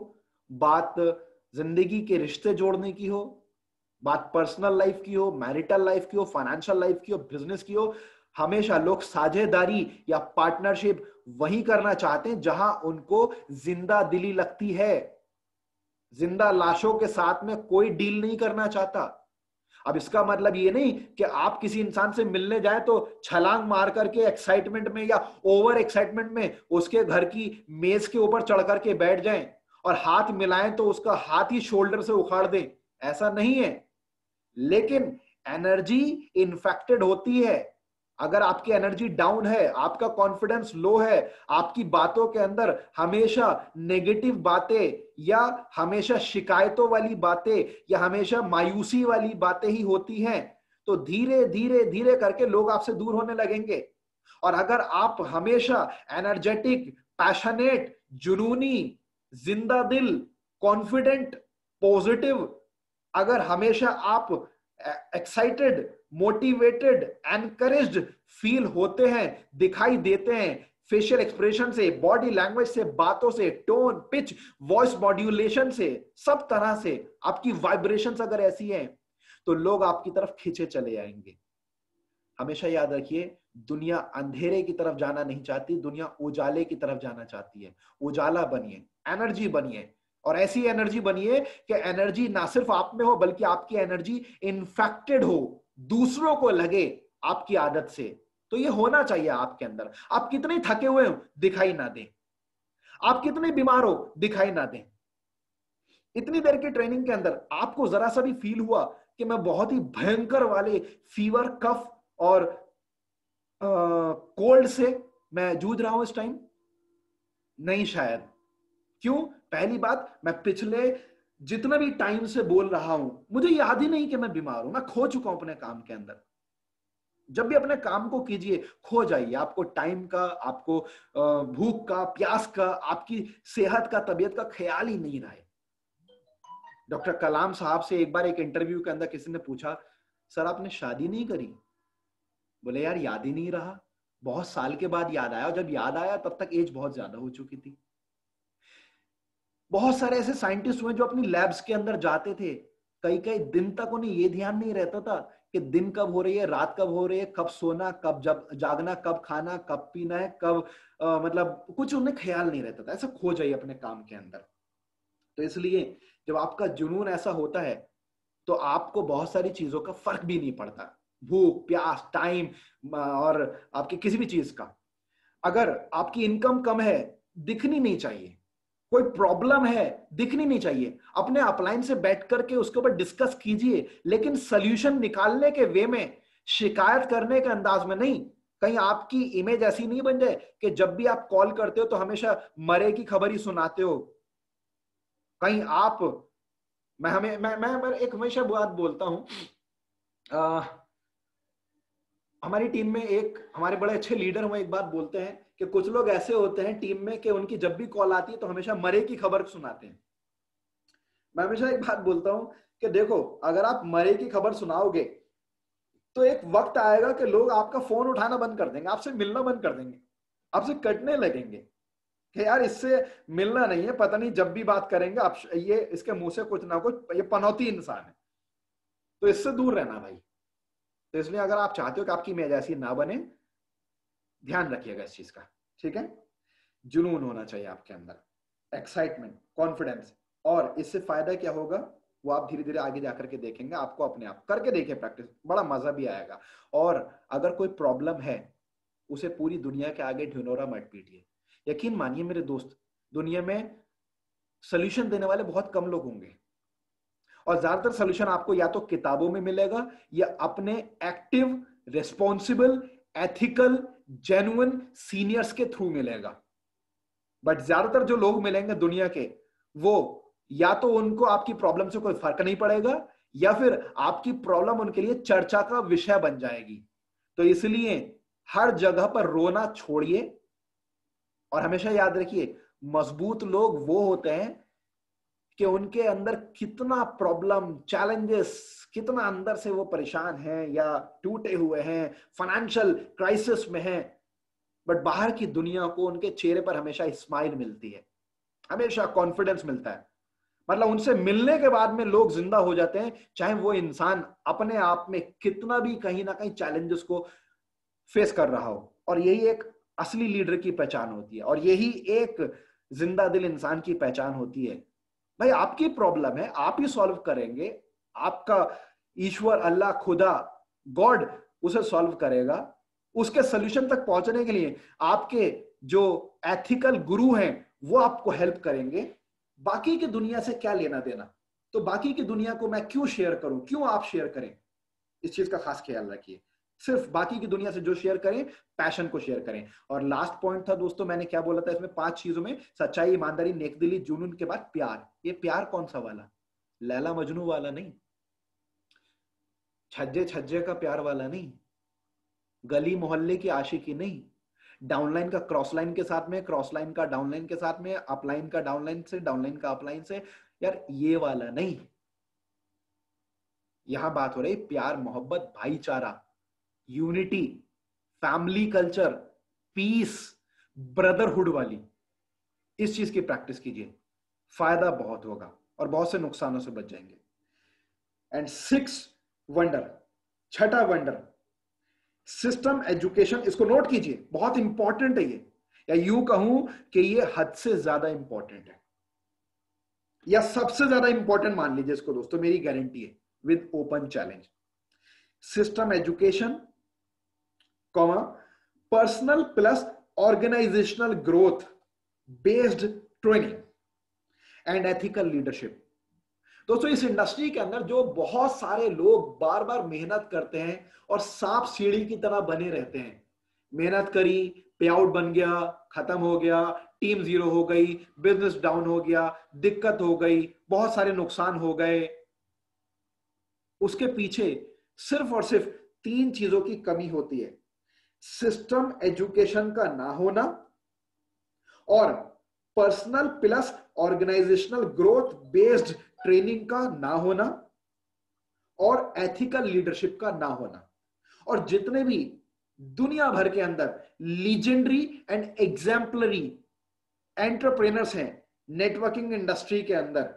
बात जिंदगी के रिश्ते जोड़ने की हो, बात पर्सनल लाइफ की हो, मैरिटल लाइफ की हो, फाइनेंशियल लाइफ की हो, बिजनेस की हो, हमेशा लोग साझेदारी या पार्टनरशिप वही करना चाहते हैं जहां उनको जिंदा दिली लगती है। जिंदा लाशों के साथ में कोई डील नहीं करना चाहता। अब इसका मतलब ये नहीं कि आप किसी इंसान से मिलने जाए तो छलांग मार करके एक्साइटमेंट में या ओवर एक्साइटमेंट में उसके घर की मेज के ऊपर चढ़ करके बैठ जाएं और हाथ मिलाएं तो उसका हाथ ही शोल्डर से उखाड़ दें, ऐसा नहीं है। लेकिन एनर्जी इन्फेक्टेड होती है। अगर आपकी एनर्जी डाउन है, आपका कॉन्फिडेंस लो है, आपकी बातों के अंदर हमेशा नेगेटिव बातें या हमेशा शिकायतों वाली बातें या हमेशा मायूसी वाली बातें ही होती हैं, तो धीरे धीरे धीरे करके लोग आपसे दूर होने लगेंगे। और अगर आप हमेशा एनर्जेटिक, पैशनेट, जुनूनी, जिंदा दिल, कॉन्फिडेंट, पॉजिटिव, अगर हमेशा आप एक्साइटेड, मोटिवेटेड, एनकरेज्ड फील होते हैं, दिखाई देते हैं, फेशियल एक्सप्रेशन से, बॉडी लैंग्वेज से, बातों से, टोन, पिच, वॉइस मॉड्यूलेशन से, सब तरह से आपकी वाइब्रेशंस अगर ऐसी हैं तो लोग आपकी तरफ खींचे चले आएंगे। हमेशा याद रखिए, दुनिया अंधेरे की तरफ जाना नहीं चाहती, दुनिया उजाले की तरफ जाना चाहती है। उजाला बनिए, एनर्जी बनिए, और ऐसी एनर्जी बनिए कि एनर्जी ना सिर्फ आप में हो बल्कि आपकी एनर्जी इन्फेक्टेड हो, दूसरों को लगे आपकी आदत से। तो ये होना चाहिए आपके अंदर। आप कितने थके हुए हो दिखाई ना दें, आप कितने बीमार हो दिखाई ना दें। इतनी देर की ट्रेनिंग के अंदर आपको जरा सा भी फील हुआ कि मैं बहुत ही भयंकर वाले फीवर, कफ और कोल्ड से मैं जूझ रहा हूं इस टाइम? नहीं शायद। क्यों? पहली बात, मैं पिछले जितना भी टाइम से बोल रहा हूं, मुझे याद ही नहीं कि मैं बीमार हूं। मैं खो चुका हूं अपने काम के अंदर। जब भी अपने काम को कीजिए, खो जाइए। आपको टाइम का, आपको भूख का, प्यास का, आपकी सेहत का, तबीयत का ख्याल ही नहीं रहा है। डॉक्टर कलाम साहब से एक बार एक इंटरव्यू के अंदर किसी ने पूछा, सर आपने शादी नहीं करी? बोले यार याद ही नहीं रहा, बहुत साल के बाद याद आया, और जब याद आया तब तक एज बहुत ज्यादा हो चुकी थी। बहुत सारे ऐसे साइंटिस्ट हुए जो अपनी लैब्स के अंदर जाते थे, कई कई दिन तक उन्हें यह ध्यान नहीं रहता था कि दिन कब हो रही है, रात कब हो रही है, कब सोना, कब जब जागना, कब खाना, कब पीना है, कब मतलब कुछ उन्हें ख्याल नहीं रहता था। ऐसा खो जाइए अपने काम के अंदर। तो इसलिए जब आपका जुनून ऐसा होता है तो आपको बहुत सारी चीजों का फर्क भी नहीं पड़ता, भूख, प्यास, टाइम और आपकी किसी भी चीज का। अगर आपकी इनकम कम है, दिखनी नहीं चाहिए। कोई प्रॉब्लम है, दिखनी नहीं चाहिए। अपने अपलाइन से बैठ करके उसके ऊपर डिस्कस कीजिए, लेकिन सोल्यूशन निकालने के वे में, शिकायत करने के अंदाज में नहीं। कहीं आपकी इमेज ऐसी नहीं बन जाए कि जब भी आप कॉल करते हो तो हमेशा मरे की खबर ही सुनाते हो। कहीं आप, मैं एक हमेशा बात बोलता हूं। हमारी टीम में एक हमारे बड़े अच्छे लीडर हुए, एक बात बोलते हैं कि कुछ लोग ऐसे होते हैं टीम में कि उनकी जब भी कॉल आती है तो हमेशा मरे की खबर सुनाते हैं। मैं हमेशा एक बात बोलता हूं कि देखो, अगर आप मरे की खबर सुनाओगे तो एक वक्त आएगा कि लोग आपका फोन उठाना बंद कर देंगे, आपसे मिलना बंद कर देंगे, आपसे कटने लगेंगे कि यार इससे मिलना नहीं है, पता नहीं जब भी बात करेंगे आप ये इसके मुंह से कुछ ना कुछ, ये पनौती इंसान है, तो इससे दूर रहना भाई। तो इसलिए अगर आप चाहते हो कि आपकी इमेज ऐसी ना बने, ध्यान रखिएगा इस चीज का, ठीक है? जुनून होना चाहिए आपके अंदर, एक्साइटमेंट, कॉन्फिडेंस। और इससे फायदा क्या होगा वो आप धीरे धीरे आगे जाकर के देखेंगे। आपको अपने आप करके देखिए प्रैक्टिस, बड़ा मजा भी आएगा। और अगर कोई प्रॉब्लम है, उसे पूरी दुनिया के आगे ढिंढोरा मत पीटिए। यकीन मानिए मेरे दोस्त, दुनिया में सोल्यूशन देने वाले बहुत कम लोग होंगे, और ज्यादातर सोल्यूशन आपको या तो किताबों में मिलेगा या अपने active, responsible, ethical, genuine seniors के थ्रू मिलेगा। बट ज्यादातर जो लोग मिलेंगे दुनिया के, वो या तो उनको आपकी प्रॉब्लम से कोई फर्क नहीं पड़ेगा, या फिर आपकी प्रॉब्लम उनके लिए चर्चा का विषय बन जाएगी। तो इसलिए हर जगह पर रोना छोड़िए, और हमेशा याद रखिए, मजबूत लोग वो होते हैं कि उनके अंदर कितना प्रॉब्लम, चैलेंजेस, कितना अंदर से वो परेशान हैं या टूटे हुए हैं, फाइनेंशियल क्राइसिस में हैं, बट बाहर की दुनिया को उनके चेहरे पर हमेशा स्माइल मिलती है, हमेशा कॉन्फिडेंस मिलता है। मतलब उनसे मिलने के बाद में लोग जिंदा हो जाते हैं, चाहे वो इंसान अपने आप में कितना भी कहीं ना कहीं चैलेंजेस को फेस कर रहा हो। और यही एक असली लीडर की पहचान होती है, और यही एक जिंदा दिल इंसान की पहचान होती है। भाई आपकी प्रॉब्लम है, आप ही सॉल्व करेंगे, आपका ईश्वर, अल्लाह, खुदा, गॉड उसे सॉल्व करेगा। उसके सोल्यूशन तक पहुंचने के लिए आपके जो एथिकल गुरु हैं वो आपको हेल्प करेंगे। बाकी की दुनिया से क्या लेना देना? तो बाकी की दुनिया को मैं क्यों शेयर करूं, क्यों आप शेयर करें? इस चीज का खास ख्याल रखिए। सिर्फ बाकी की दुनिया से जो शेयर करें, पैशन को शेयर करें। और लास्ट पॉइंट था दोस्तों, मैंने क्या बोला था इसमें? 5 चीजों में, सच्चाई, ईमानदारी, नेकदिली, जुनून के बाद प्यार। ये प्यार कौन सा वाला? लैला मजनू वाला नहीं, छज्जे छज्जे का प्यार वाला नहीं, गली मोहल्ले की आशिकी नहीं, डाउनलाइन का क्रॉस लाइन के साथ में, क्रॉस लाइन का डाउनलाइन के साथ में, अपलाइन का डाउनलाइन से, डाउनलाइन का अपलाइन से, यार ये वाला नहीं। यहां बात हो रही प्यार, मोहब्बत, भाईचारा, unity, family culture, peace, brotherhood वाली। इस चीज की प्रैक्टिस कीजिए, फायदा बहुत होगा और बहुत से नुकसानों से बच जाएंगे। एंड 6 वंडर, छठा वंडर, सिस्टम एजुकेशन, इसको नोट कीजिए, बहुत इंपॉर्टेंट है ये, या यूं कहूं कि ये हद से ज्यादा इंपॉर्टेंट है, या सबसे ज्यादा इंपॉर्टेंट मान लीजिए इसको दोस्तों, मेरी गारंटी है with open challenge. System education, comma, personal plus organisational growth based training and ethical leadership. दोस्तों इस इंडस्ट्री के अंदर जो बहुत सारे लोग बार बार मेहनत करते हैं और सांप सीढ़ी की तरह बने रहते हैं, मेहनत करी, पे आउट बन गया, खत्म हो गया, टीम जीरो हो गई, बिजनेस डाउन हो गया, दिक्कत हो गई, बहुत सारे नुकसान हो गए, उसके पीछे सिर्फ और सिर्फ 3 चीजों की कमी होती है। सिस्टम एजुकेशन का ना होना, और personal plus organisational growth based training का ना होना, और एथिकल लीडरशिप का ना होना। और जितने भी दुनिया भर के अंदर लीजेंडरी एंड एग्जाम्पलरी एंटरप्रेनर्स हैं नेटवर्किंग इंडस्ट्री के अंदर,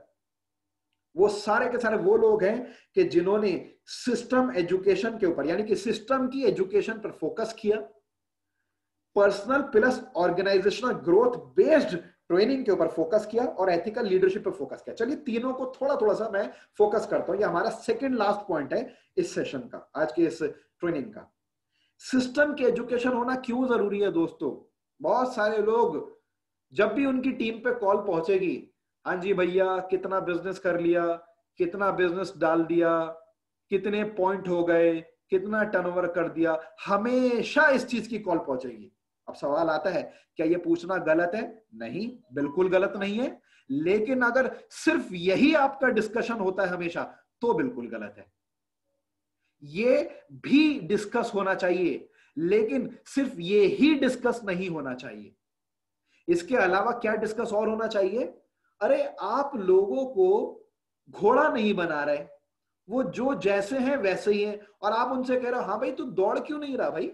वो सारे के सारे वो लोग हैं कि जिन्होंने सिस्टम एजुकेशन के ऊपर, यानी कि सिस्टम की एजुकेशन पर फोकस किया, personal plus organisational growth based training के ऊपर फोकस किया, और एथिकल लीडरशिप पर फोकस किया। चलिए तीनों को थोड़ा थोड़ा सा मैं फोकस करता हूं, ये हमारा सेकंड लास्ट पॉइंट है इस सेशन का, आज के इस ट्रेनिंग का। सिस्टम की एजुकेशन होना क्यों जरूरी है दोस्तों? बहुत सारे लोग जब भी उनकी टीम पे कॉल पहुंचेगी, हाँ जी भैया कितना बिजनेस कर लिया, कितना बिजनेस डाल दिया, कितने पॉइंट हो गए, कितना टर्नओवर कर दिया, हमेशा इस चीज की कॉल पहुंचेगी। अब सवाल आता है, क्या ये पूछना गलत है? नहीं, बिल्कुल गलत नहीं है, लेकिन अगर सिर्फ यही आपका डिस्कशन होता है हमेशा, तो बिल्कुल गलत है। ये भी डिस्कस होना चाहिए, लेकिन सिर्फ ये ही डिस्कस नहीं होना चाहिए। इसके अलावा क्या डिस्कस और होना चाहिए? अरे आप लोगों को घोड़ा नहीं बना रहे, वो जो जैसे हैं वैसे ही हैं, और आप उनसे कह रहे हो हाँ भाई तू दौड़ क्यों नहीं रहा भाई,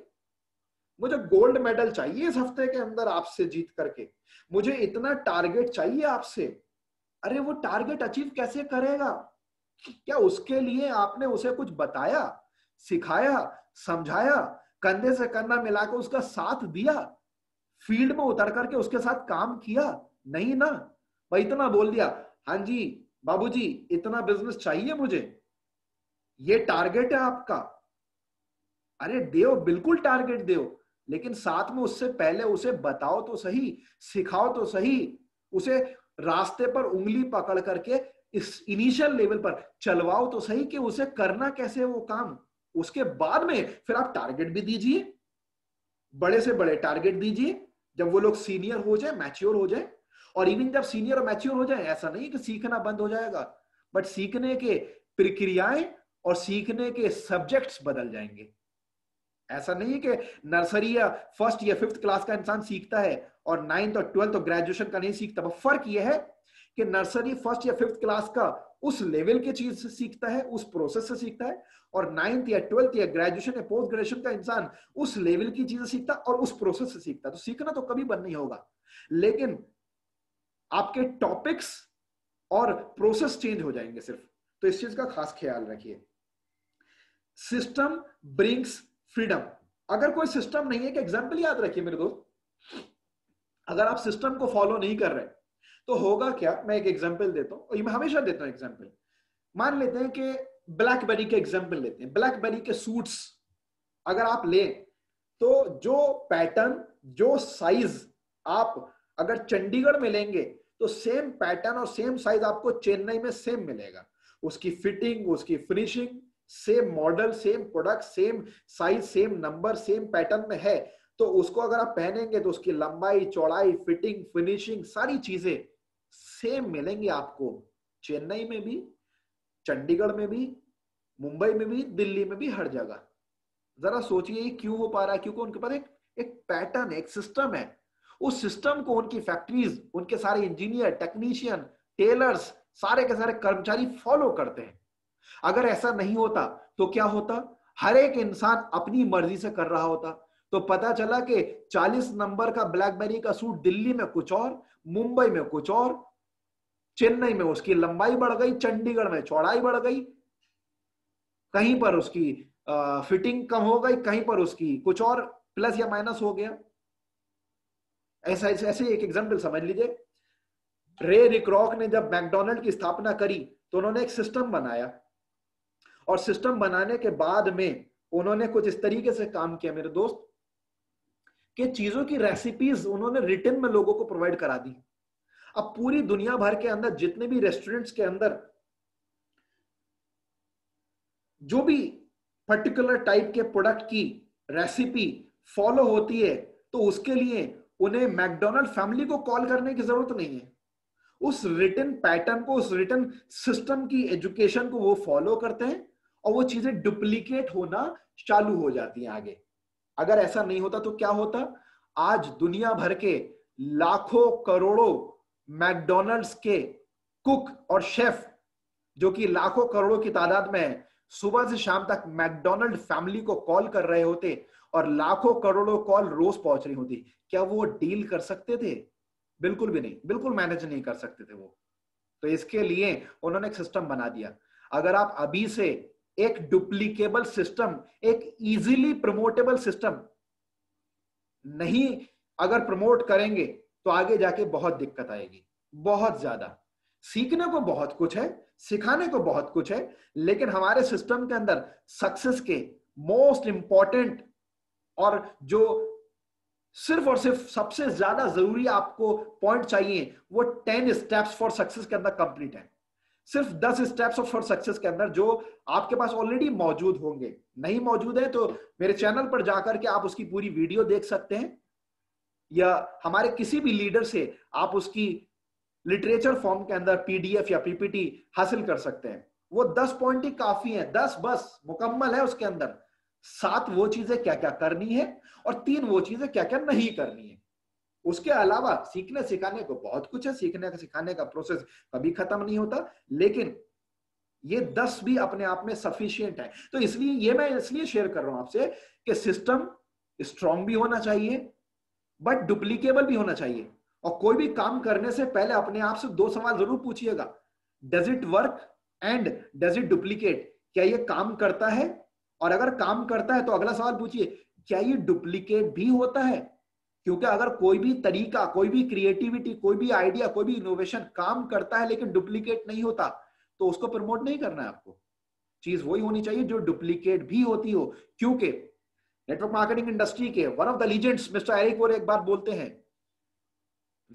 मुझे गोल्ड मेडल चाहिए इस हफ्ते के अंदर आपसे जीत करके, मुझे इतना टारगेट चाहिए आपसे। अरे वो टारगेट अचीव कैसे करेगा? क्या उसके लिए आपने उसे कुछ बताया, सिखाया, समझाया, कंधे से कंधा मिलाकर उसका साथ दिया, फील्ड में उतर करके उसके साथ काम किया? नहीं ना भाई, इतना बोल दिया हाँ जी बाबूजी इतना बिजनेस चाहिए मुझे, ये टारगेट है आपका। अरे देओ, बिल्कुल टारगेट देओ, लेकिन साथ में उससे पहले उसे बताओ तो सही, सिखाओ तो सही, उसे रास्ते पर उंगली पकड़ करके इस इनिशियल लेवल पर चलवाओ तो सही कि उसे करना कैसे है वो काम। उसके बाद में फिर आप टारगेट भी दीजिए, बड़े से बड़े टारगेट दीजिए, जब वो लोग सीनियर हो जाए, मैच्योर हो जाए। और इवन जब सीनियर और मैच्योर हो जाए, ऐसा नहीं कि सीखना बंद हो जाएगा, बट सीखने के प्रक्रियाएं और सीखने के सब्जेक्ट्स बदल जाएंगे। ऐसा नहीं है कि नर्सरी या फर्स्ट या फिफ्थ क्लास का इंसान सीखता है और 9th और 12th और ग्रेजुएशन का नहीं सीखता। फर्क यह है कि नर्सरी, फर्स्ट या फिफ्थ क्लास का उस लेवल की चीज से सीखता है, उस प्रोसेस से सीखता है, और 9th या 12th या ग्रेजुएशन या पोस्ट ग्रेजुएशन का इंसान उस लेवल की चीजें सीखता और उस प्रोसेस से सीखता। तो सीखना तो कभी बंद नहीं होगा, लेकिन आपके टॉपिक्स और प्रोसेस चेंज हो जाएंगे सिर्फ। तो इस चीज का खास ख्याल रखिए। System brings freedom. अगर कोई सिस्टम नहीं है, कि एग्जाम्पल याद रखिए मेरे दोस्त, अगर आप सिस्टम को फॉलो नहीं कर रहे तो होगा क्या? मैं एक एग्जाम्पल देता हूं, मैं हमेशा देता हूं एग्जाम्पल। मान लेते हैं कि ब्लैकबेरी के एग्जाम्पल लेते हैं। ब्लैकबेरी के सूट्स अगर आप ले, तो जो पैटर्न, जो साइज आप अगर चंडीगढ़ में लेंगे तो सेम पैटर्न और सेम साइज आपको चेन्नई में सेम मिलेगा। उसकी फिटिंग, उसकी finishing, same model, same product, same size, same number, same pattern में है, तो उसको अगर आप पहनेंगे तो उसकी लंबाई, चौड़ाई, फिटिंग, फिनिशिंग, सारी चीजें सेम मिलेंगी आपको, चेन्नई में भी, चंडीगढ़ में भी, मुंबई में भी, दिल्ली में भी, हर जगह। जरा सोचिए क्यों हो पा रहा है? क्योंकि उनके पास एक पैटर्न, एक सिस्टम है। उस सिस्टम को उनकी फैक्ट्रीज, उनके सारे इंजीनियर, टेक्नीशियन, टेलर्स, सारे के सारे कर्मचारी फॉलो करते हैं। अगर ऐसा नहीं होता तो क्या होता? हर एक इंसान अपनी मर्जी से कर रहा होता। तो पता चला कि 40 नंबर का ब्लैकबेरी का सूट दिल्ली में कुछ और, मुंबई में कुछ और, चेन्नई में उसकी लंबाई बढ़ गई, चंडीगढ़ में चौड़ाई बढ़ गई, कहीं पर उसकी फिटिंग कम हो गई, कहीं पर उसकी कुछ और प्लस या माइनस हो गया। ऐसा ऐसे एक एग्जांपल समझ लीजिए, रे रिक्रॉक ने जब मैकडोनल्ड की स्थापना करी तो उन्होंने एक सिस्टम बनाया, और सिस्टम बनाने के बाद में उन्होंने कुछ इस तरीके से काम किया मेरे दोस्त, कि चीजों की रेसिपीज उन्होंने रिटन में लोगों को प्रोवाइड करा दी। अब पूरी दुनिया भर के अंदर जितने भी रेस्टोरेंट्स के अंदर जो भी पर्टिकुलर टाइप के प्रोडक्ट की रेसिपी फॉलो होती है, तो उसके लिए उन्हें मैकडोनल्ड फैमिली को कॉल करने की जरूरत नहीं है। उस रिटन पैटर्न को, उस रिटन सिस्टम की एजुकेशन को वो फॉलो करते हैं, और वो चीजें डुप्लीकेट होना चालू हो जाती हैं आगे। अगर ऐसा नहीं होता तो क्या होता? आज दुनिया भर के लाखों करोड़ों मैकडोनल्ड्स के कुक और शेफ, जो कि लाखों करोड़ों की तादाद में है, सुबह से शाम तक मैकडोनल्ड फैमिली को कॉल कर रहे होते, और लाखों करोड़ों कॉल रोज पहुंच रही होती, क्या वो डील कर सकते थे? बिल्कुल भी नहीं, बिल्कुल मैनेज नहीं कर सकते थे वो। तो इसके लिए उन्होंने एक सिस्टम बना दिया। अगर आप अभी से एक डुप्लीकेबल सिस्टम, एक इजीली प्रमोटेबल सिस्टम नहीं अगर प्रमोट करेंगे, तो आगे जाके बहुत दिक्कत आएगी, बहुत ज्यादा। सीखने को बहुत कुछ है, सिखाने को बहुत कुछ है, लेकिन हमारे सिस्टम के अंदर सक्सेस के मोस्ट इंपॉर्टेंट और जो सिर्फ और सिर्फ सबसे ज्यादा जरूरी आपको पॉइंट चाहिए, वो 10 स्टेप्स फॉर सक्सेस के अंदर कंप्लीट है। सिर्फ 10 स्टेप्स फॉर सक्सेस के अंदर जो आपके पास ऑलरेडी मौजूद होंगे। नहीं मौजूद है तो मेरे चैनल पर जाकर के आप उसकी पूरी वीडियो देख सकते हैं, या हमारे किसी भी लीडर से आप उसकी लिटरेचर फॉर्म के अंदर पीडीएफ या पीपीटी हासिल कर सकते हैं। वो 10 पॉइंट ही काफी है, 10 बस मुकम्मल है। उसके अंदर 7 वो चीजें क्या क्या करनी है, और 3 वो चीजें क्या क्या नहीं करनी है। उसके अलावा सीखने सिखाने को बहुत कुछ है, सीखने का सिखाने का प्रोसेस कभी खत्म नहीं होता, लेकिन ये 10 भी अपने आप में सफिशिएंट है। तो इसलिए ये मैं इसलिए शेयर कर रहा हूं आपसे कि सिस्टम स्ट्रांग भी होना चाहिए, बट डुप्लीकेबल भी होना चाहिए। और कोई भी काम करने से पहले अपने आप से 2 सवाल जरूर पूछिएगा, does it work and does it duplicate? क्या ये काम करता है? और अगर काम करता है तो अगला सवाल पूछिए, क्या ये डुप्लीकेट भी होता है? क्योंकि अगर कोई भी तरीका, कोई भी क्रिएटिविटी, कोई भी आइडिया, कोई भी इनोवेशन काम करता है लेकिन डुप्लीकेट नहीं होता, तो उसको प्रमोट नहीं करना है आपको। चीज वही होनी चाहिए जो डुप्लीकेट भी होती हो। क्योंकि नेटवर्क मार्केटिंग इंडस्ट्री के one of the legends mister Eric Worre एक बार बोलते हैं,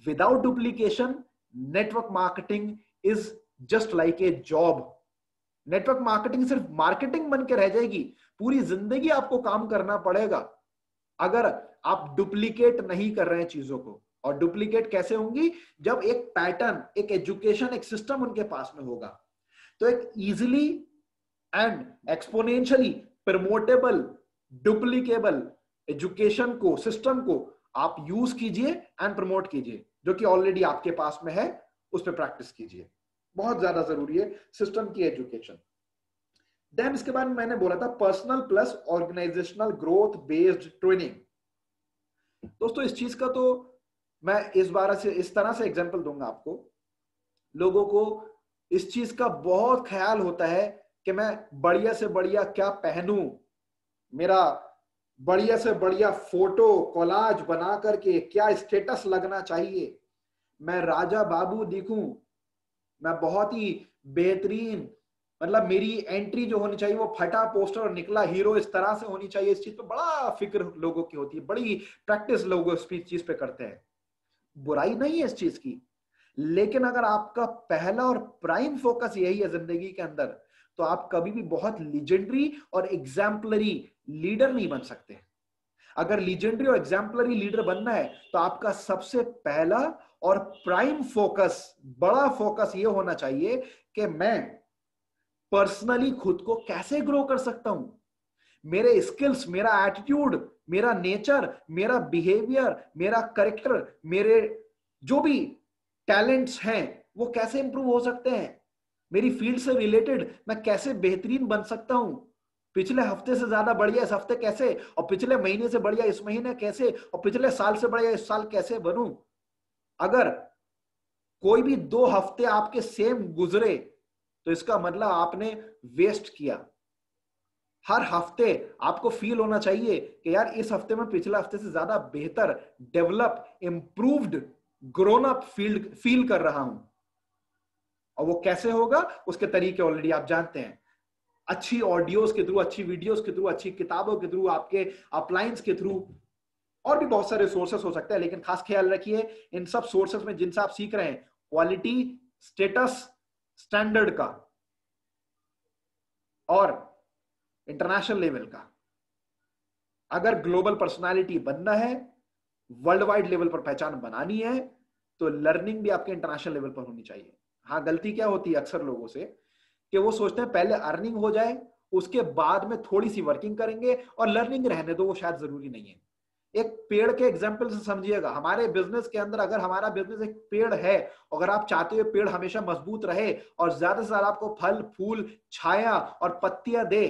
without duplication network marketing is just like a job. Network marketing सिर्फ मार्केटिंग बन के रह जाएगी, पूरी जिंदगी आपको काम करना पड़ेगा अगर आप डुप्लीकेट नहीं कर रहे हैं चीजों को। और डुप्लीकेट कैसे होंगी? जब एक पैटर्न, एक एजुकेशन, एक सिस्टम उनके पास में होगा। तो एक easily and exponentially promotable duplicable education को, सिस्टम को आप यूज कीजिए एंड प्रमोट कीजिए। जो कि ऑलरेडी आपके पास में है, उस पर प्रैक्टिस कीजिए। बहुत ज्यादा जरूरी है सिस्टम की एजुकेशन। देन इसके बाद मैंने बोला था personal plus organisational growth based training. दोस्तों इस चीज का तो मैं इस तरह से एग्जांपल दूंगा आपको। लोगों को इस चीज का बहुत ख्याल होता है कि मैं बढ़िया से बढ़िया क्या पहनूं, मेरा बढ़िया से बढ़िया फोटो कोलाज बना करके क्या स्टेटस लगना चाहिए, मैं राजा बाबू दिखूं, मैं बहुत ही बेहतरीन, मतलब मेरी एंट्री जो होनी चाहिए वो फटा पोस्टर और निकला हीरो इस तरह से होनी चाहिए। इस चीज पे बड़ा फिक्र लोगों की होती है, बड़ी प्रैक्टिस लोग इस चीज पे करते हैं। बुराई नहीं है इस चीज की, लेकिन अगर आपका पहला और प्राइम फोकस यही है जिंदगी के अंदर, तो आप कभी भी बहुत लीजेंडरी और एग्जाम्पलरी लीडर नहीं बन सकते। अगर लीजेंडरी और एग्जाम्पलरी लीडर बनना है तो आपका सबसे पहला और प्राइम फोकस, बड़ा फोकस ये होना चाहिए कि मैं पर्सनली खुद को कैसे ग्रो कर सकता हूं। मेरे स्किल्स, मेरा एटीट्यूड, मेरा नेचर, मेरा बिहेवियर, मेरा करेक्टर, मेरे जो भी टैलेंट्स हैं वो कैसे इंप्रूव हो सकते हैं। मेरी फील्ड से रिलेटेड मैं कैसे बेहतरीन बन सकता हूं। पिछले हफ्ते से ज्यादा बढ़िया इस हफ्ते कैसे, और पिछले महीने से बढ़िया इस महीने कैसे, और पिछले साल से बढ़िया इस साल कैसे बनूं। अगर कोई भी 2 हफ्ते आपके सेम गुजरे तो इसका मतलब आपने वेस्ट किया। हर हफ्ते आपको फील होना चाहिए कि यार इस हफ्ते में पिछले हफ्ते से ज्यादा बेहतर, develop, improved, grown up feel कर रहा हूं। और वो कैसे होगा, उसके तरीके ऑलरेडी आप जानते हैं। अच्छी ऑडियोज के थ्रू, अच्छी वीडियोस के थ्रू, अच्छी किताबों के थ्रू, आपके अप्लायंस के थ्रू, और भी बहुत सारे सोर्सेस हो सकते हैं। लेकिन खास ख्याल रखिए इन सब सोर्सेस में जिनसे आप सीख रहे हैं, क्वालिटी, स्टेटस, स्टैंडर्ड का और इंटरनेशनल लेवल का। अगर ग्लोबल पर्सनालिटी बनना है, वर्ल्ड वाइड लेवल पर पहचान बनानी है, तो लर्निंग भी आपके इंटरनेशनल लेवल पर होनी चाहिए। हाँ, गलती क्या होती है अक्सर लोगों से कि वो सोचते हैं पहले अर्निंग हो जाए, उसके बाद में थोड़ी सी वर्किंग करेंगे, और लर्निंग रहने दो, वो शायद जरूरी नहीं है। एक पेड़ के एग्जाम्पल से समझिएगा, हमारे बिजनेस के अंदर अगर हमारा बिजनेस एक पेड़ है, अगर आप चाहते हो पेड़ हमेशा मजबूत रहे और ज्यादा से ज्यादा आपको फल, फूल, छाया और पत्तियां दे,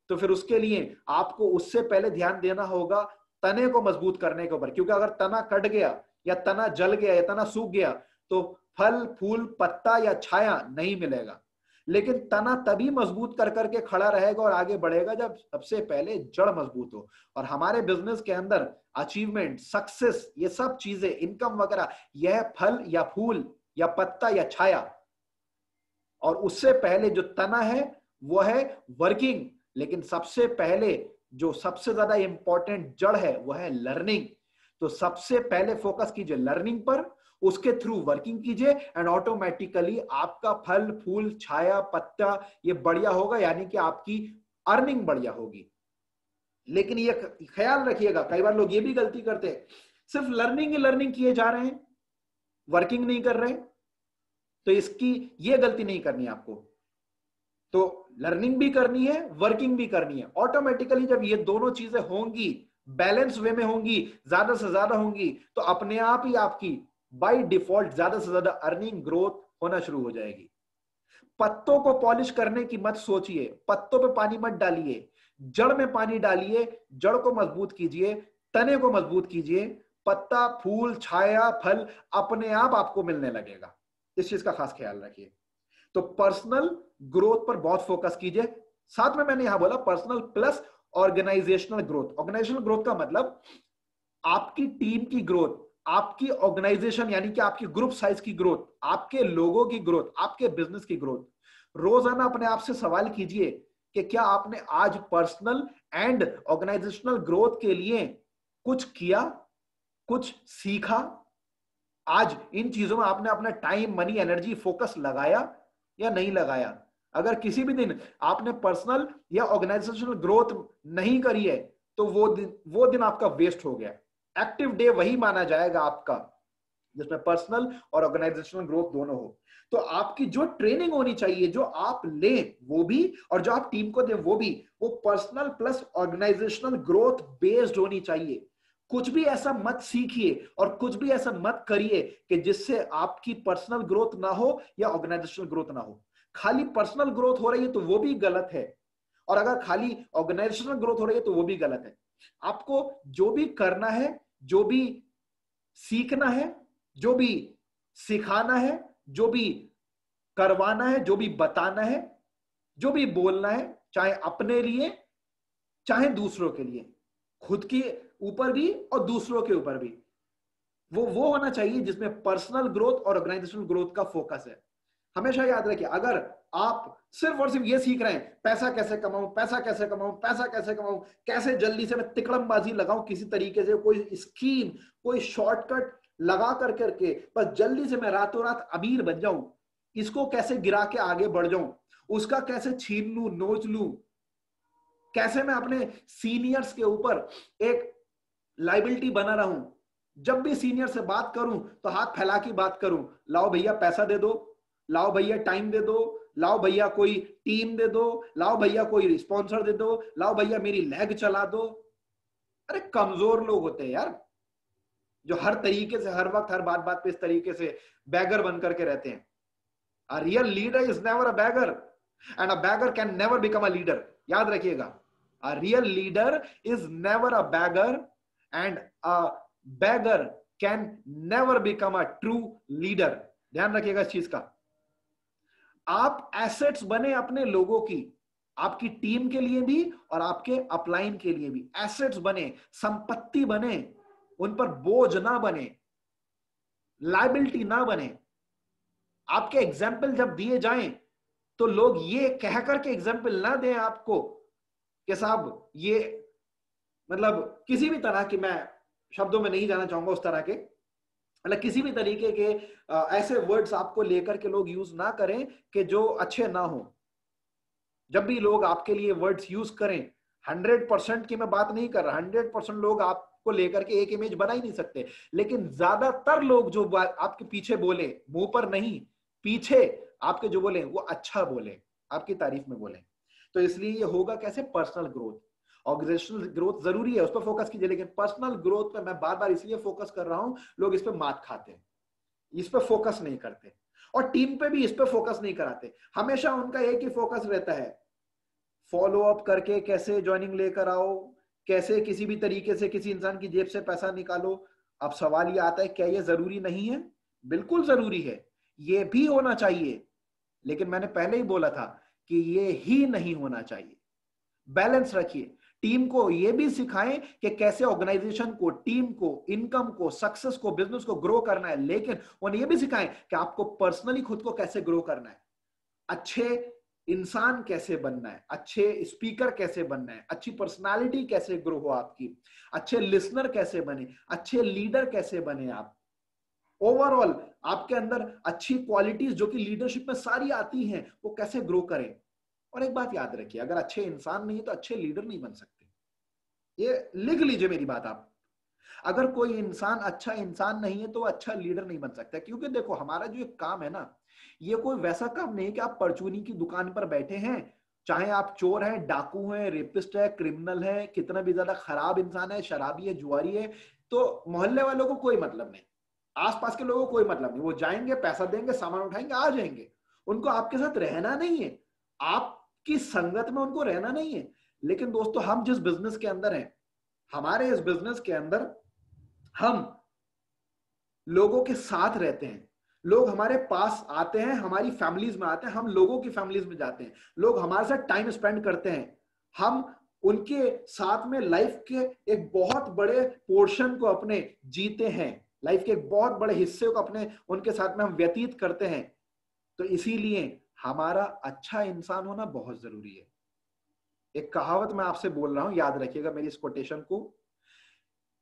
तो फिर उसके लिए आपको उससे पहले ध्यान देना होगा तने को मजबूत करने के ऊपर। क्योंकि अगर तना कट गया या तना जल गया या तना सूख गया तो फल, फूल, पत्ता या छाया नहीं मिलेगा। लेकिन तना तभी मजबूत कर करके खड़ा रहेगा और आगे बढ़ेगा जब सबसे पहले जड़ मजबूत हो। और हमारे बिजनेस के अंदर अचीवमेंट, सक्सेस, ये सब चीजें, इनकम वगैरह, यह फल या फूल या पत्ता या छाया, और उससे पहले जो तना है वो है वर्किंग। लेकिन सबसे पहले जो सबसे ज्यादा इंपॉर्टेंट जड़ है वो है लर्निंग। तो सबसे पहले फोकस कीजिए लर्निंग पर, उसके थ्रू वर्किंग कीजिए, एंड ऑटोमेटिकली आपका फल, फूल, छाया, पत्ता ये बढ़िया होगा, यानी कि आपकी अर्निंग बढ़िया होगी। लेकिन ये ख्याल रखिएगा, कई बार लोग ये भी गलती करते हैं, सिर्फ लर्निंग ही लर्निंग किए जा रहे हैं, वर्किंग नहीं कर रहे। तो इसकी ये गलती नहीं करनी है आपको। तो लर्निंग भी करनी है, वर्किंग भी करनी है। ऑटोमेटिकली जब ये दोनों चीजें होंगी, बैलेंस वे में होंगी, ज्यादा से ज्यादा होंगी, तो अपने आप ही आपकी बाय डिफॉल्ट ज्यादा से ज्यादा अर्निंग, ग्रोथ होना शुरू हो जाएगी। पत्तों को पॉलिश करने की मत सोचिए, पत्तों पे पानी मत डालिए, जड़ में पानी डालिए, जड़ को मजबूत कीजिए, तने को मजबूत कीजिए, पत्ता, फूल, छाया, फल अपने आप आपको मिलने लगेगा। इस चीज का खास ख्याल रखिए। तो पर्सनल ग्रोथ पर बहुत फोकस कीजिए। साथ में मैंने यहां बोला personal plus organisational growth. Organisational growth का मतलब आपकी टीम की ग्रोथ, आपकी ऑर्गेनाइजेशन यानी कि आपकी ग्रुप साइज की ग्रोथ, आपके लोगों की ग्रोथ, आपके बिजनेस की ग्रोथ। रोजाना अपने आप से सवाल कीजिए कि क्या आपने आज पर्सनल एंड ऑर्गेनाइजेशनल ग्रोथ के लिए कुछ किया, कुछ सीखा। आज इन चीजों में आपने अपना टाइम, मनी, एनर्जी, फोकस लगाया या नहीं लगाया। अगर किसी भी दिन आपने पर्सनल या ऑर्गेनाइजेशनल ग्रोथ नहीं करी है तो वो दिन आपका वेस्ट हो गया। एक्टिव डे वही माना जाएगा आपका जिसमें पर्सनल और ऑर्गेनाइजेशनल ग्रोथ दोनों हो। तो आपकी जो ट्रेनिंग होनी चाहिए, जो आप लें वो भी, और जो आप टीम को दें वो भी, वो personal plus organisational growth based होनी चाहिए। कुछ भी ऐसा मत सीखिए और कुछ भी ऐसा मत करिए कि जिससे आपकी पर्सनल ग्रोथ ना हो या ऑर्गेनाइजेशनल ग्रोथ ना हो। खाली पर्सनल ग्रोथ हो रही है तो वो भी गलत है, और अगर खाली ऑर्गेनाइजेशनल ग्रोथ हो रही है तो वो भी गलत है। आपको जो भी करना है, जो भी सीखना है, जो भी सिखाना है, जो भी करवाना है, जो भी बताना है, जो भी बोलना है, चाहे अपने लिए चाहे दूसरों के लिए, खुद के ऊपर भी और दूसरों के ऊपर भी, वो होना चाहिए जिसमें पर्सनल ग्रोथ और ऑर्गेनाइजेशनल ग्रोथ का फोकस है। हमेशा याद रखिए, अगर आप सिर्फ और सिर्फ ये सीख रहे हैं पैसा कैसे कमाऊं, पैसा कैसे कमाऊं, पैसा कैसे कमाऊं, कैसे जल्दी से मैं तिकड़मबाजी लगाऊं, किसी तरीके से कोई स्कीम, कोई शॉर्टकट लगा करके बस जल्दी से मैं रातों रात अमीर बन जाऊं, इसको कैसे गिरा के आगे बढ़ जाऊं, उसका कैसे छीन लूं, नोच लूं, कैसे मैं अपने सीनियर्स के ऊपर एक लाइबिलिटी बना रहूं, जब भी सीनियर से बात करूं तो हाथ फैला के बात करूं, लाओ भैया पैसा दे दो, लाओ भैया टाइम दे दो, लाओ भैया कोई टीम दे दो, लाओ भैया कोई स्पॉन्सर दे दो, लाओ भैया मेरी लेग चला दो। अरे कमजोर लोग होते हैं यार, जो हर तरीके से, हर वक्त, हर बात बात पे इस तरीके से बैगर बन करके रहते हैं। A real leader is never a beggar, and a beggar can never become a leader. याद रखिएगा, a real leader is never a beggar, and a beggar can never become a true leader. ध्यान रखिएगा इस चीज का। आप assets बने अपने लोगों की, आपकी टीम के लिए भी और आपके अपलाइन के लिए भी। एसेट्स बने, संपत्ति बने, उन पर बोझ ना बने, लायबिलिटी ना बने। आपके एग्जाम्पल जब दिए जाएं तो लोग ये कह करके एग्जाम्पल ना दें आपको कि साहब ये, मतलब किसी भी तरह की, मैं शब्दों में नहीं जाना चाहूंगा उस तरह के, मतलब किसी भी तरीके के ऐसे वर्ड्स आपको लेकर के लोग यूज ना करें कि जो अच्छे ना हो। जब भी लोग आपके लिए वर्ड्स यूज करें, 100% की मैं बात नहीं कर रहा, 100% लोग आपको लेकर के एक इमेज बना ही नहीं सकते, लेकिन ज्यादातर लोग जो आपके पीछे बोले, मुंह पर नहीं, पीछे आपके जो बोले वो अच्छा बोले, आपकी तारीफ में बोले। तो इसलिए ये होगा कैसे? Personal growth. ऑर्गेनाइजेशनल ग्रोथ जरूरी है, उस पर फोकस कीजिए, लेकिन पर्सनल ग्रोथ पे मैं बार बार इसलिए फोकस कर रहा हूं, लोग इस पे मात खाते हैं, इस पे फोकस नहीं करते, और टीम पे भी इस पे फोकस नहीं कराते। हमेशा उनका एक ही फोकस रहता है, फॉलो अप करके कैसे ज्वाइनिंग लेकर आओ, कैसे किसी भी तरीके से किसी इंसान की जेब से पैसा निकालो। अब सवाल ये आता है, क्या ये जरूरी नहीं है? बिल्कुल जरूरी है, ये भी होना चाहिए, लेकिन मैंने पहले ही बोला था कि ये ही नहीं होना चाहिए। बैलेंस रखिए। टीम को यह भी सिखाएं कि कैसे ऑर्गेनाइजेशन को, टीम को, इनकम को, सक्सेस को, बिजनेस को ग्रो करना है, लेकिन उन्हें यह भी सिखाएं कि आपको पर्सनली खुद को कैसे ग्रो करना है, अच्छे इंसान कैसे बनना है, अच्छे स्पीकर कैसे बनना है, अच्छी पर्सनालिटी कैसे ग्रो हो आपकी, अच्छे लिसनर कैसे बने, अच्छे लीडर कैसे बने आप, ओवरऑल आपके अंदर अच्छी क्वालिटीज जो कि लीडरशिप में सारी आती हैं वो कैसे ग्रो करें। और एक बात याद रखिए, अगर अच्छे इंसान नहीं है तो अच्छे लीडर नहीं बन सकते। ये लिख लीजिए मेरी बात आप। अगर कोई इंसान अच्छा इंसान नहीं है तो अच्छा लीडर नहीं बन सकता। क्योंकि देखो, हमारा जो एक काम है ना, ये कोई वैसा काम नहीं है कि आप परचूनी की दुकान पर बैठे हैं, चाहे आप चोर हैं, डाकू हैं, रेपिस्ट है, क्रिमिनल है, कितना भी ज्यादा खराब इंसान है, शराबी है, जुआरी है, तो मोहल्ले वालों को कोई मतलब नहीं, आसपास के लोगों को कोई मतलब नहीं, वो जाएंगे, पैसा देंगे, सामान उठाएंगे, आ जाएंगे। उनको आपके साथ रहना नहीं है, आपकी संगत में उनको रहना नहीं है। लेकिन दोस्तों, हम जिस बिजनेस के अंदर हैं, हमारे इस बिजनेस के अंदर हम लोगों के साथ रहते हैं, लोग हमारे पास आते हैं, हमारी फैमिलीज में आते हैं, हम लोगों की फैमिलीज में जाते हैं, लोग हमारे साथ टाइम स्पेंड करते हैं, हम उनके साथ में लाइफ के एक बहुत बड़े पोर्शन को अपने जीते हैं, लाइफ के एक बहुत बड़े हिस्से को अपने उनके साथ में हम व्यतीत करते हैं। तो इसीलिए हमारा अच्छा इंसान होना बहुत जरूरी है। एक कहावत मैं आपसे बोल रहा हूं, याद रखिएगा मेरी इस कोटेशन को,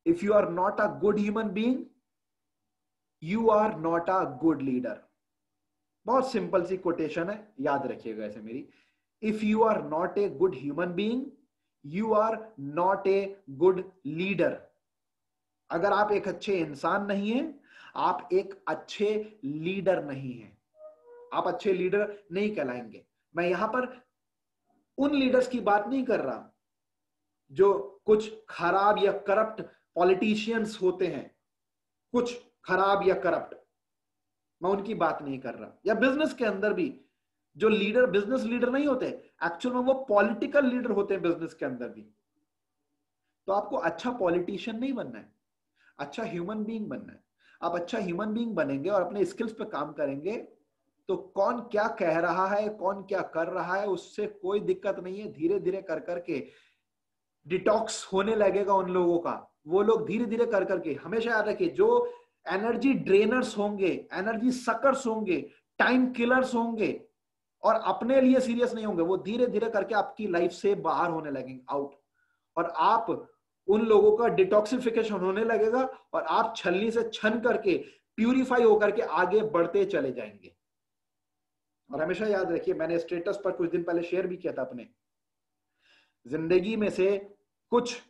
if you are not a good human being, you are not a good leader. बहुत सिंपल सी कोटेशन है, याद रखिएगा ऐसे मेरी। If you are not a good human being, you are not a good leader. अगर आप एक अच्छे इंसान नहीं हैं, आप एक अच्छे लीडर नहीं हैं, आप अच्छे लीडर नहीं कहलाएंगे। मैं यहां पर उन लीडर्स की बात नहीं कर रहा जो कुछ खराब या करप्ट पॉलिटिशियंस होते हैं, कुछ खराब या करप्ट, मैं उनकी बात नहीं कर रहा। या बिजनेस के अंदर भी जो लीडर बिजनेस लीडर नहीं होते, एक्चुअल में वो पॉलिटिकल लीडर होते हैं बिजनेस के अंदर भी। तो आपको अच्छा पॉलिटिशियन नहीं बनना है, अच्छा ह्यूमन बीइंग बनना है। आप अच्छा ह्यूमन बीइंग बनेंगे और अपने स्किल्स पे काम करेंगे, तो कौन क्या कह रहा है, कौन क्या कर रहा है, उससे कोई दिक्कत नहीं है। धीरे धीरे कर करके डिटॉक्स होने लगेगा उन लोगों का। वो लोग धीरे धीरे कर करके, हमेशा याद रखिए, जो एनर्जी ड्रेनर्स होंगे, एनर्जी सकर्स होंगे, टाइम किलर्स होंगे और अपने लिए सीरियस नहीं होंगे, वो धीरे धीरे करके आपकी लाइफ से बाहर होने लगेंगे, आउट। और आप उन लोगों का डिटॉक्सिफिकेशन होने लगेगा और आप छलनी से छन करके, प्यूरिफाई होकर के आगे बढ़ते चले जाएंगे। और हमेशा याद रखिए, मैंने स्टेटस पर कुछ दिन पहले शेयर भी किया था अपने, जिंदगी में से कुछ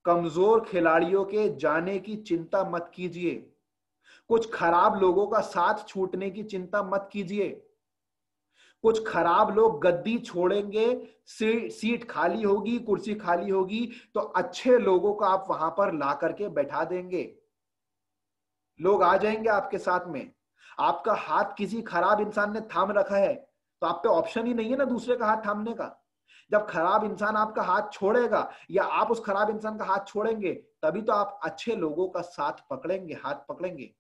कमजोर खिलाड़ियों के जाने की चिंता मत कीजिए, कुछ खराब लोगों का साथ छूटने की चिंता मत कीजिए। कुछ खराब लोग गद्दी छोड़ेंगे, सीट खाली होगी, कुर्सी खाली होगी, तो अच्छे लोगों को आप वहां पर ला करके बैठा देंगे। लोग आ जाएंगे आपके साथ में। आपका हाथ किसी खराब इंसान ने थाम रखा है तो आप पे ऑप्शन ही नहीं है ना दूसरे का हाथ थामने का। जब खराब इंसान आपका हाथ छोड़ेगा या आप उस खराब इंसान का हाथ छोड़ेंगे, तभी तो आप अच्छे लोगों का साथ पकड़ेंगे, हाथ पकड़ेंगे।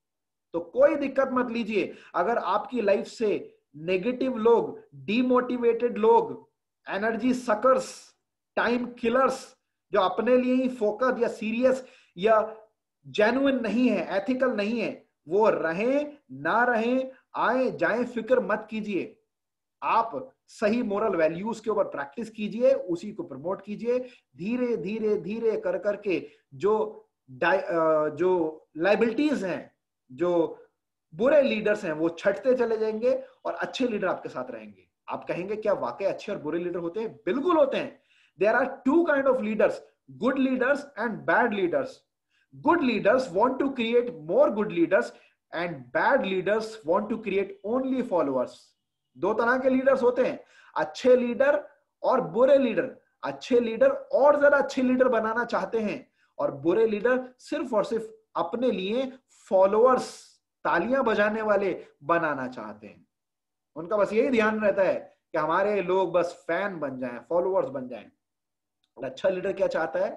तो कोई दिक्कत मत लीजिए अगर आपकी लाइफ से नेगेटिव लोग, डिमोटिवेटेड लोग, एनर्जी सकर्स, टाइम किलर्स, जो अपने लिए ही फोकस या सीरियस या जेन्युइन नहीं है, एथिकल नहीं है, वो रहें ना रहें, आए जाए, फिक्र मत कीजिए। आप सही मोरल वैल्यूज के ऊपर प्रैक्टिस कीजिए, उसी को प्रमोट कीजिए। धीरे धीरे धीरे कर करके जो लाइबिलिटीज हैं, जो बुरे लीडर्स हैं, वो छटते चले जाएंगे और अच्छे लीडर आपके साथ रहेंगे। आप कहेंगे क्या वाकई अच्छे और बुरे लीडर होते हैं? बिल्कुल होते हैं। There are two kind of leaders, good leaders and bad leaders. Good leaders want to create more good leaders and bad leaders want to create only followers. दो तरह के लीडर्स होते हैं, अच्छे लीडर और बुरे लीडर। अच्छे लीडर और ज्यादा अच्छे लीडर बनाना चाहते हैं, और बुरे लीडर सिर्फ और सिर्फ अपने लिए फॉलोअर्स, तालियां बजाने वाले बनाना चाहते हैं। उनका बस यही ध्यान रहता है कि हमारे लोग बस फैन बन जाएं, फॉलोअर्स बन जाएं। और अच्छा लीडर क्या चाहता है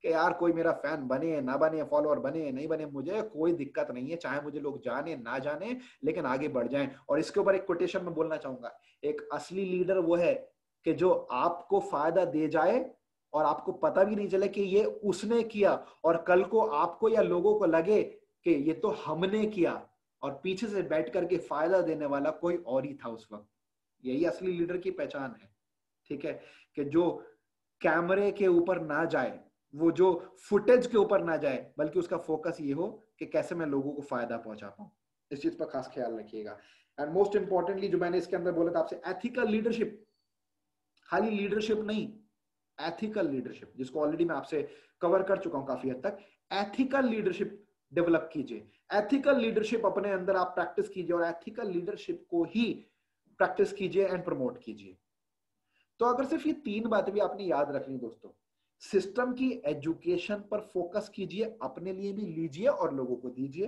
कि यार कोई मेरा फैन बने ना बने, फॉलोअर बने नहीं बने, मुझे कोई दिक्कत नहीं है, चाहे मुझे लोग जाने ना जाने, लेकिन आगे बढ़ जाएं। और इसके ऊपर एक कोटेशन में बोलना चाहूंगा, एक असली लीडर वो है कि जो आपको फायदा दे जाए और आपको पता भी नहीं चले कि ये उसने किया, और कल को आपको या लोगों को लगे कि ये तो हमने किया, और पीछे से बैठ करके फायदा देने वाला कोई और ही था उस वक्त। यही असली लीडर की पहचान है। ठीक है, कि जो कैमरे के ऊपर ना जाए, वो जो फुटेज के ऊपर ना जाए, बल्कि उसका फोकस ये हो कि कैसे मैं लोगों को फायदा पहुंचा पाऊं। इस चीज पर खास ख्याल रखिएगा। एंड मोस्ट इंपॉर्टेंटली जो मैंने इसके अंदर बोला था आपसे, एथिकल लीडरशिप। खाली लीडरशिप नहीं, एथिकल लीडरशिप, जिसको ऑलरेडी मैं आपसे कवर कर चुका हूं काफी हद तक। एथिकल लीडरशिप डेवलप कीजिए, एथिकल लीडरशिप अपने अंदर आप प्रैक्टिस कीजिए, और एथिकल लीडरशिप को ही प्रैक्टिस कीजिए एंड प्रमोट कीजिए। तो अगर सिर्फ ये तीन बातें भी आपने याद रखनी दोस्तों, सिस्टम की एजुकेशन पर फोकस कीजिए, अपने लिए भी लीजिए और लोगों को दीजिए,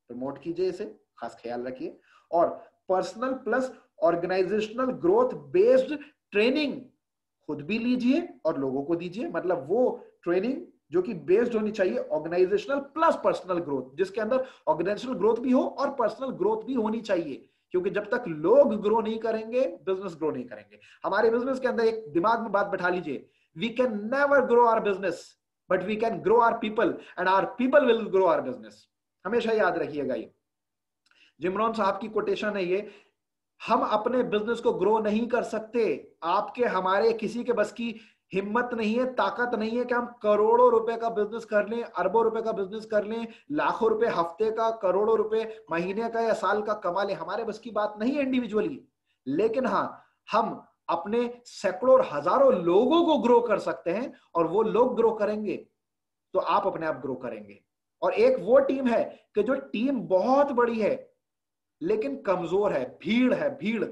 प्रमोट कीजिए, इसे खास ख्याल रखिए। और personal plus organisational growth based training खुद भी लीजिए और लोगों को दीजिए। मतलब वो ट्रेनिंग जो कि बेस्ड होनी चाहिए ऑर्गेनाइजेशनल प्लस पर्सनल ग्रोथ, जिसके अंदर ऑर्गेनाइजेशनल ग्रोथ भी हो और पर्सनल ग्रोथ भी होनी चाहिए। क्योंकि जब तक लोग ग्रो नहीं करेंगे, बिजनेस ग्रो नहीं करेंगे। हमारे बिजनेस के अंदर एक दिमाग में बात बैठा लीजिए, we can never grow our business, but we can grow our people, and our people will grow our business. हमेशा याद रखिएगा, ये जिम रोहन साहब की कोटेशन है ये। हम अपने बिजनेस को ग्रो नहीं कर सकते, आपके हमारे किसी के बस की हिम्मत नहीं है, ताकत नहीं है कि हम करोड़ों रुपए का बिजनेस कर लें, अरबों रुपए का बिजनेस कर लें, लाखों रुपए हफ्ते का, करोड़ों रुपए महीने का या साल का कमा लें। हमारे बस की बात नहीं है इंडिविजुअली, लेकिन हाँ, हम अपने सैकड़ों और हजारों लोगों को ग्रो कर सकते हैं, और वो लोग ग्रो करेंगे तो आप अपने आप ग्रो करेंगे। और एक वो टीम है कि जो टीम बहुत बड़ी है लेकिन कमजोर है, भीड़ है, भीड़।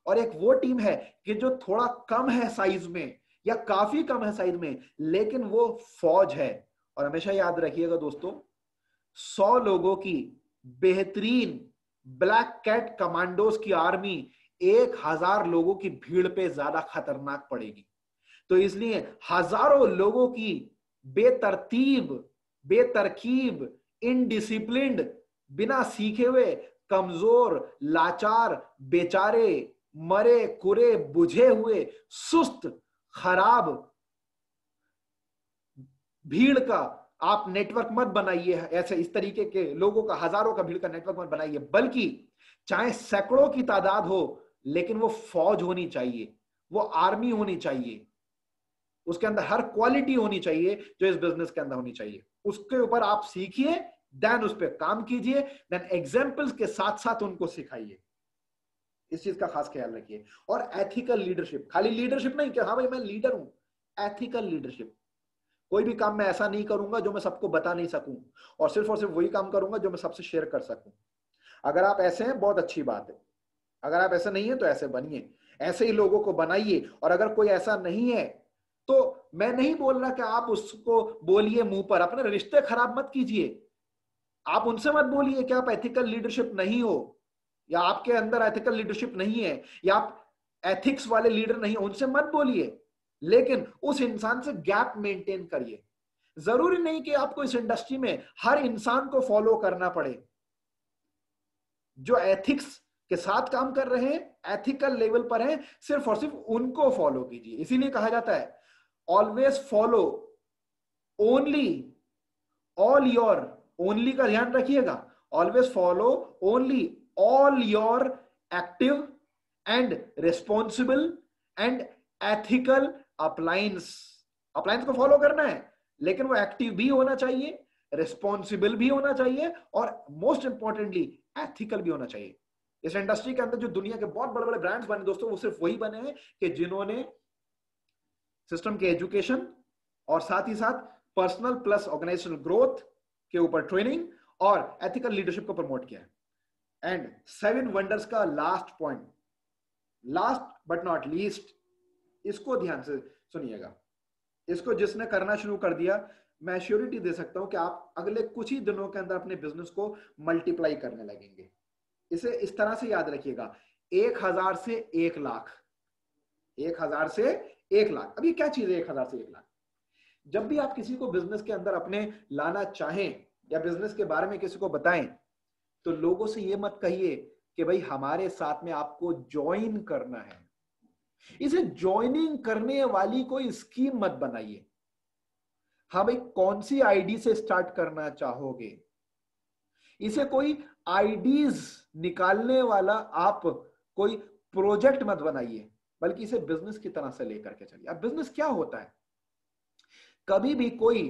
और एक वो टीम है कि जो थोड़ा कम है साइज में या काफी कम है साइज में, लेकिन वो फौज है। और हमेशा याद रखिएगा दोस्तों, 100 लोगों की बेहतरीन ब्लैक कैट कमांडोज की आर्मी 1000 लोगों की भीड़ पे ज्यादा खतरनाक पड़ेगी। तो इसलिए हजारों लोगों की बेतरतीब, बेतरकीब, इनडिसिप्लिन्ड, बिना सीखे हुए, कमजोर, लाचार, बेचारे, मरे कुरे, बुझे हुए, सुस्त, खराब भीड़ का आप नेटवर्क मत बनाइए। ऐसे इस तरीके के लोगों का, हजारों का भीड़ का नेटवर्क मत बनाइए, बल्कि चाहे सैकड़ों की तादाद हो, लेकिन वो फौज होनी चाहिए, वो आर्मी होनी चाहिए, उसके अंदर हर क्वालिटी होनी चाहिए जो इस बिजनेस के अंदर होनी चाहिए। उसके ऊपर आप सीखिए, देन उस पर काम कीजिए, देन एग्जाम्पल्स के साथ साथ उनको सिखाइए। इस चीज का खास ख्याल रखिए। और एथिकल लीडरशिप, खाली लीडरशिप नहीं कि हाँ भाई मैं लीडर हूं, एथिकल लीडरशिप। कोई भी काम मैं ऐसा नहीं करूंगा जो मैं सबको बता नहीं सकूं, और सिर्फ वही काम करूंगा जो मैं सबसे शेयर कर सकूं। अगर आप ऐसे हैं, बहुत अच्छी बात है। अगर आप ऐसे नहीं है तो ऐसे बनिए, ऐसे ही लोगों को बनाइए। और अगर कोई ऐसा नहीं है, तो मैं नहीं बोल रहा कि आप उसको बोलिए मुंह पर, अपने रिश्ते खराब मत कीजिए। आप उनसे मत बोलिए कि आप एथिकल लीडरशिप नहीं हो, या आपके अंदर एथिकल लीडरशिप नहीं है, या आप एथिक्स वाले लीडर नहीं हो, उनसे मत बोलिए। लेकिन उस इंसान से गैप मेंटेन करिए। जरूरी नहीं कि आपको इस इंडस्ट्री में हर इंसान को फॉलो करना पड़े। जो एथिक्स के साथ काम कर रहे हैं एथिकल लेवल पर हैं, सिर्फ और सिर्फ उनको फॉलो कीजिए। इसीलिए कहा जाता है always follow only all your, only का ध्यान रखिएगा, always follow only all your active and responsible and ethical appliance. Appliance को फॉलो करना है, लेकिन वो एक्टिव भी होना चाहिए, रिस्पॉन्सिबल भी होना चाहिए, और मोस्ट इंपॉर्टेंटली एथिकल भी होना चाहिए। इस इंडस्ट्री के अंदर जो दुनिया के बहुत बड़े बड़े ब्रांड्स बने दोस्तों, वो सिर्फ वही बने हैं कि जिन्होंने सिस्टम के एजुकेशन और साथ ही साथ पर्सनल प्लस ऑर्गेनाइजेशनल ग्रोथ के ऊपर ट्रेनिंग और एथिकल लीडरशिप को प्रमोट किया है। एंड 7 वंडर्स का last point, last but not least, इसको ध्यान से सुनिएगा। इसको जिसने करना शुरू कर दिया, मैं श्योरिटी दे सकता हूं कि आप अगले कुछ ही दिनों के अंदर अपने बिजनेस को मल्टीप्लाई करने लगेंगे। इसे इस तरह से याद रखिएगा, 1000 से 1 लाख, 1000 से 1 लाख। अब ये क्या चीज है 1000 से 1 लाख? जब भी आप किसी को बिजनेस के अंदर अपने लाना चाहें या बिजनेस के बारे में किसी को बताएं, तो लोगों से ये मत कहिए कि भाई हमारे साथ में आपको ज्वाइन करना है। इसे ज्वाइनिंग करने वाली कोई स्कीम मत बनाइए। हाँ भाई, कौन सी आईडी से स्टार्ट करना चाहोगे, इसे कोई आईडीज निकालने वाला आप कोई प्रोजेक्ट मत बनाइए, बल्कि इसे बिजनेस की तरह से लेकर के चलिए। अब बिजनेस क्या होता है? कभी भी कोई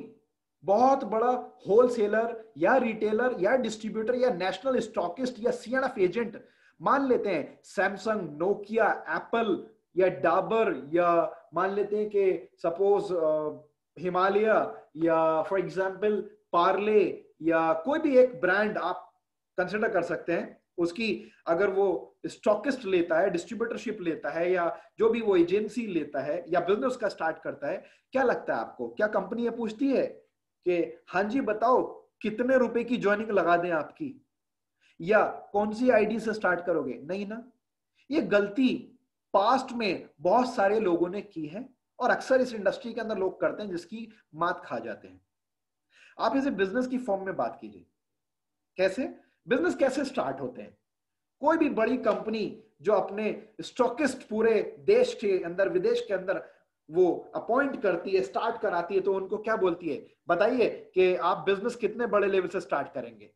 बहुत बड़ा होलसेलर या रिटेलर या डिस्ट्रीब्यूटर या नेशनल स्टॉकिस्ट या सीएनएफ एजेंट, मान लेते हैं सैमसंग, नोकिया, एप्पल या डाबर, या मान लेते हैं कि सपोज हिमालय या फॉर एग्जांपल पार्ले, या कोई भी एक ब्रांड आप कंसिडर कर सकते हैं, उसकी अगर वो स्टॉकिस्ट लेता है, डिस्ट्रीब्यूटरशिप लेता है, या जो भी वो एजेंसी लेता है या बिजनेस का स्टार्ट करता है, क्या लगता है आपको, क्या कंपनी ये पूछती है कि हाँ जी बताओ कितने रुपए की ज्वाइनिंग लगा दें आपकी, या कौन सी आईडी से स्टार्ट करोगे? नहीं ना। ये गलती पास्ट में बहुत सारे लोगों ने की है और अक्सर इस इंडस्ट्री के अंदर लोग करते हैं, जिसकी मात खा जाते हैं। आप इसे बिजनेस की फॉर्म में बात कीजिए। कैसे बिजनेस कैसे स्टार्ट होते हैं? कोई भी बड़ी कंपनी जो अपने स्टॉकिस्ट पूरे देश के अंदर विदेश के अंदर वो अपॉइंट करती है, स्टार्ट कराती है, तो उनको क्या बोलती है? बताइए कि आप बिजनेस कितने बड़े लेवल से स्टार्ट करेंगे,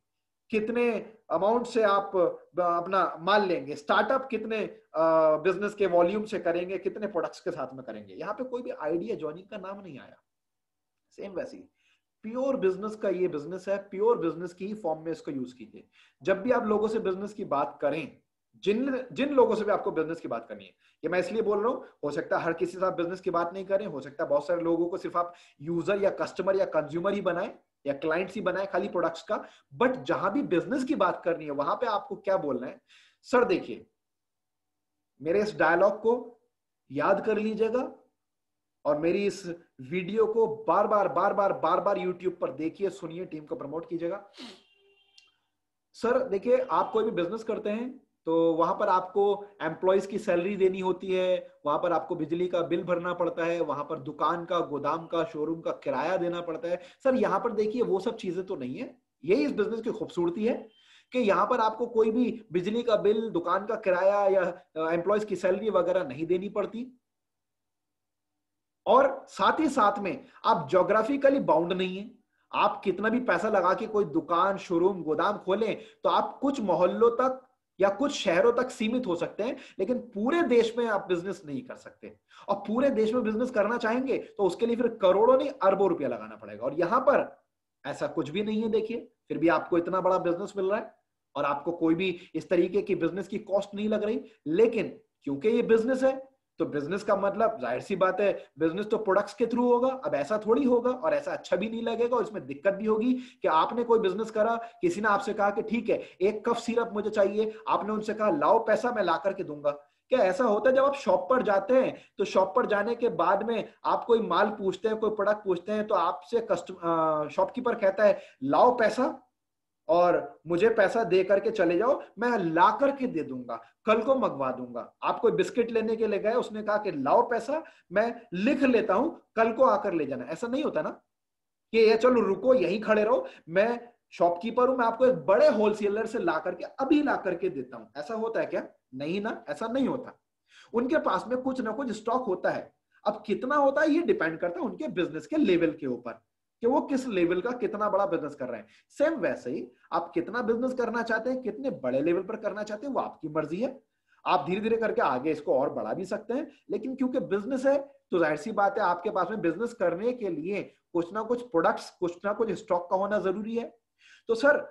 कितने अमाउंट से आप अपना माल लेंगे, स्टार्टअप कितने बिजनेस के वॉल्यूम से करेंगे, कितने प्रोडक्ट्स के साथ में करेंगे। यहाँ पे कोई भी आइडिया ज्वाइनिंग का नाम नहीं आया। सेम वैसी प्योर बिजनेस का ये बिजनेस है, प्योर बिजनेस की फॉर्म में इसको यूज कीजिए। जब भी आप लोगों से बिजनेस की बात करें, जिन लोगों से भी आपको बिजनेस की बात करनी है, ये मैं इसलिए बोल रहा हूं, हो सकता है हर किसी से आप बिजनेस की बात नहीं करें, हो सकता है बहुत सारे लोगों को सिर्फ आप यूजर या कस्टमर या कंज्यूमर ही बनाए या क्लाइंट्स ही बनाए खाली प्रोडक्ट्स का, बट जहां भी बिजनेस की बात करनी है वहां पे आपको क्या बोलना है? सर देखिए, मेरे इस डायलॉग को याद कर लीजिएगा और मेरी इस वीडियो को बार बार यूट्यूब पर देखिए, सुनिए, टीम को प्रमोट कीजिएगा। सर देखिए, आप कोई भी बिजनेस करते हैं तो वहां पर आपको एम्प्लॉयज की सैलरी देनी होती है, वहां पर आपको बिजली का बिल भरना पड़ता है, वहां पर दुकान का, गोदाम का, शोरूम का किराया देना पड़ता है। सर यहाँ पर देखिए वो सब चीजें तो नहीं है। यही इस बिजनेस की खूबसूरती है कि यहाँ पर आपको कोई भी बिजली का बिल, दुकान का किराया या एम्प्लॉयज की सैलरी वगैरह नहीं देनी पड़ती, और साथ ही साथ में आप ज्योग्राफिकली बाउंड नहीं है। आप कितना भी पैसा लगा के कोई दुकान, शोरूम, गोदाम खोलें तो आप कुछ मोहल्लों तक या कुछ शहरों तक सीमित हो सकते हैं, लेकिन पूरे देश में आप बिजनेस नहीं कर सकते। और पूरे देश में बिजनेस करना चाहेंगे तो उसके लिए फिर करोड़ों नहीं अरबों रुपया लगाना पड़ेगा, और यहां पर ऐसा कुछ भी नहीं है। देखिए, फिर भी आपको इतना बड़ा बिजनेस मिल रहा है और आपको कोई भी इस तरीके की बिजनेस की कॉस्ट नहीं लग रही। लेकिन क्योंकि ये बिजनेस है, तो बिजनेस का मतलब जाहिर सी बात है, बिजनेस तो प्रोडक्ट्स के थ्रू होगा। अब ऐसा थोड़ी होगा, और ऐसा अच्छा भी नहीं लगेगा, और इसमें दिक्कत भी होगी कि आपने कोई बिजनेस करा, किसी ने आपसे कहा कि ठीक है 1 कप सिरप मुझे चाहिए, आपने उनसे कहा लाओ पैसा, मैं ला करके दूंगा। क्या ऐसा होता है? जब आप शॉप पर जाते हैं तो शॉप पर जाने के बाद में आप कोई माल पूछते हैं, कोई प्रोडक्ट पूछते हैं, तो आपसे शॉपकीपर कहता है लाओ पैसा और मुझे पैसा दे करके चले जाओ, मैं ला करके दे दूंगा, कल को मंगवा दूंगा। आप कोई बिस्किट लेने के लिए गए, उसने कहा कि लाओ पैसा, मैं लिख लेता हूं, कल को आकर ले जाना। ऐसा नहीं होता ना कि ये चलो रुको यहीं खड़े रहो, मैं शॉपकीपर हूं, मैं आपको एक बड़े होलसेलर से ला करके अभी ला करके देता हूं, ऐसा होता है क्या? नहीं ना, ऐसा नहीं होता। उनके पास में कुछ ना कुछ स्टॉक होता है। अब कितना होता है ये डिपेंड करता है उनके बिजनेस के लेवल के ऊपर कि वो किस लेवल का कितना बड़ा बिजनेस कर रहे हैं। सेम वैसे ही आप कितना बिजनेस करना चाहते हैं, कितने बड़े लेवल पर करना चाहते हैं, वो आपकी मर्जी है। आप धीरे धीरे करके आगे इसको और बढ़ा भी सकते हैं, लेकिन क्योंकि बिजनेस है तो जाहिर सी बात है आपके पास में बिजनेस करने के लिए कुछ ना कुछ प्रोडक्ट्स, कुछ ना कुछ स्टॉक का होना जरूरी है। तो सर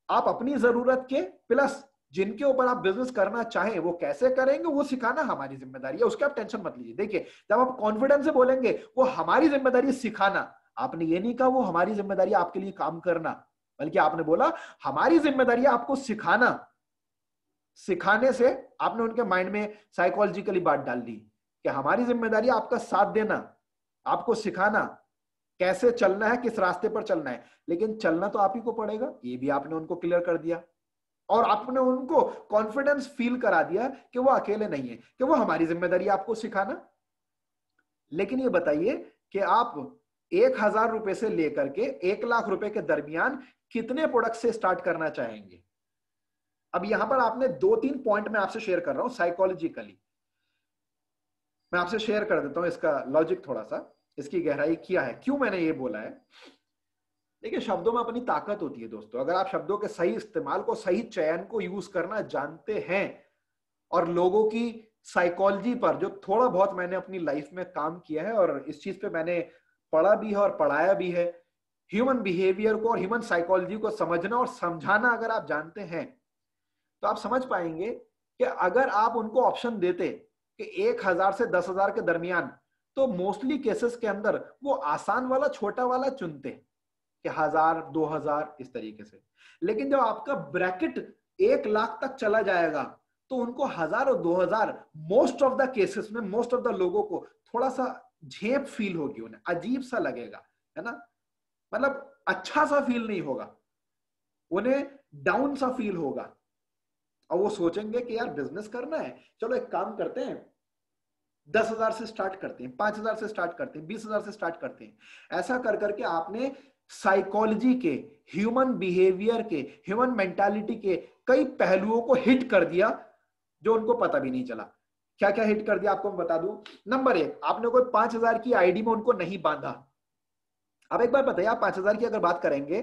आप अपनी जरूरत के प्लस जिनके ऊपर आप बिजनेस करना चाहें वो कैसे करेंगे वो सिखाना हमारी जिम्मेदारी है, उसके आप टेंशन मत लीजिए। देखिए जब आप कॉन्फिडेंस से बोलेंगे वो हमारी जिम्मेदारी है सिखाना, आपने ये नहीं कहा वो हमारी जिम्मेदारी है आपके लिए काम करना, बल्कि आपने बोला हमारी जिम्मेदारी है आपको सिखाना। सिखाने से आपने उनके माइंड में साइकोलॉजिकली बात डाल दी कि हमारी जिम्मेदारी है आपका साथ देना, आपको सिखाना कैसे चलना है, किस रास्ते पर चलना है, लेकिन चलना तो आप ही को पड़ेगा, ये भी आपने उनको क्लियर कर दिया। और आपने उनको कॉन्फिडेंस फील करा दिया कि वो अकेले नहीं है, कि वो हमारी जिम्मेदारी है आपको सिखाना। लेकिन ये बताइए कि आप 1,000 रुपए से लेकर के 1,00,000 रुपए के दरमियान कितने प्रोडक्ट से स्टार्ट करना चाहेंगे? अब यहां पर आपने 2-3 पॉइंट में आपसे शेयर कर रहा हूं साइकोलॉजिकली, मैं आपसे शेयर कर देता हूं इसका लॉजिक, थोड़ा सा इसकी गहराई क्या है, क्यों मैंने ये बोला है। देखिए शब्दों में अपनी ताकत होती है दोस्तों, अगर आप शब्दों के सही इस्तेमाल को, सही चयन को यूज करना जानते हैं और लोगों की साइकोलॉजी पर जो थोड़ा बहुत मैंने अपनी लाइफ में काम किया है और इस चीज पे मैंने पढ़ा भी है और पढ़ाया भी है, ह्यूमन बिहेवियर को और ह्यूमन साइकोलॉजी को समझना और समझाना अगर आप जानते हैं तो आप समझ पाएंगे कि अगर आप उनको ऑप्शन देते कि 1,000 से 10,000 के दरमियान, तो मोस्टली केसेस के अंदर वो आसान वाला छोटा वाला चुनते कि 1,000 2,000 इस तरीके से। लेकिन जब आपका ब्रैकेट 1,00,000 तक चला जाएगा तो उनको 1,000 और 2,000 मोस्ट ऑफ द केसेस में, मोस्ट ऑफ द लोगों को थोड़ा सा झेप फील होगी, उन्हें अजीब सा लगेगा, है ना, मतलब अच्छा सा फील नहीं होगा, उन्हें डाउन सा फील होगा। और वो सोचेंगे कि यार बिजनेस करना है, चलो एक काम करते हैं 10,000 से स्टार्ट करते हैं, 5,000 से स्टार्ट करते हैं, 20,000 से स्टार्ट करते हैं। ऐसा कर करके आपने साइकोलॉजी के, ह्यूमन बिहेवियर के, ह्यूमन मेंटालिटी के कई पहलुओं को हिट कर दिया जो उनको पता भी नहीं चला। क्या क्या हिट कर दिया आपको मैं बता दूं। नंबर 1, आपने कोई 5,000 की आईडी में उनको नहीं बांधा। अब एक बार बताइए, आप 5,000 की अगर बात करेंगे,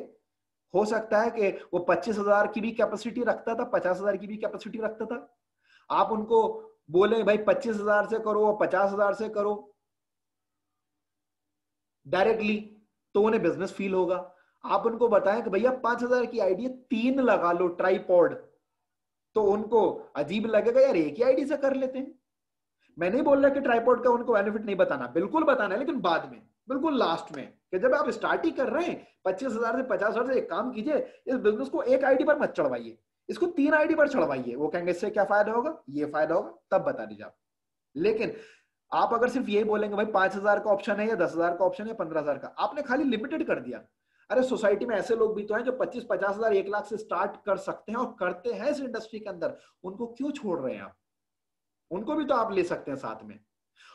हो सकता है कि वो 25,000 की भी कैपेसिटी रखता था, 50,000 की भी कैपेसिटी रखता था। आप उनको बोले भाई 25,000 से करो, 50,000 से करो डायरेक्टली, तो उन्हें बिजनेस फील होगा। आप उनको बताएं कि भैया 5,000 की आईडी 3 लगा लो ट्राइपॉड, तो उनको अजीब लगेगा, यार एक ही आईडी से कर लेते हैं। मैं नहीं बोल रहा कि ट्राइपॉड का उनको बेनिफिट नहीं बताना, बिल्कुल बताना है, लेकिन बाद में, बिल्कुल लास्ट में, कि जब आप स्टार्ट ही कर रहे हैं 25,000 से 50,000 से, एक काम कीजिए, इस बिजनेस को एक आईडी पर मत चढ़वाइए, इसको 3 आईडी पर चढ़वाइए। वो कहेंगे इससे क्या फायदा होगा, ये फायदा होगा, तब बता दीजिए आप। लेकिन आप अगर सिर्फ यही बोलेंगे भाई 5,000 का ऑप्शन है या 10,000 का ऑप्शन है, 15,000 का, आपने खाली लिमिटेड कर दिया। अरे सोसाइटी में ऐसे लोग भी तो हैं जो 25-50,000 1,00,000 से स्टार्ट कर सकते हैं और करते हैं इस इंडस्ट्री के अंदर, उनको क्यों छोड़ रहे हैं आप? उनको भी तो आप ले सकते हैं साथ में।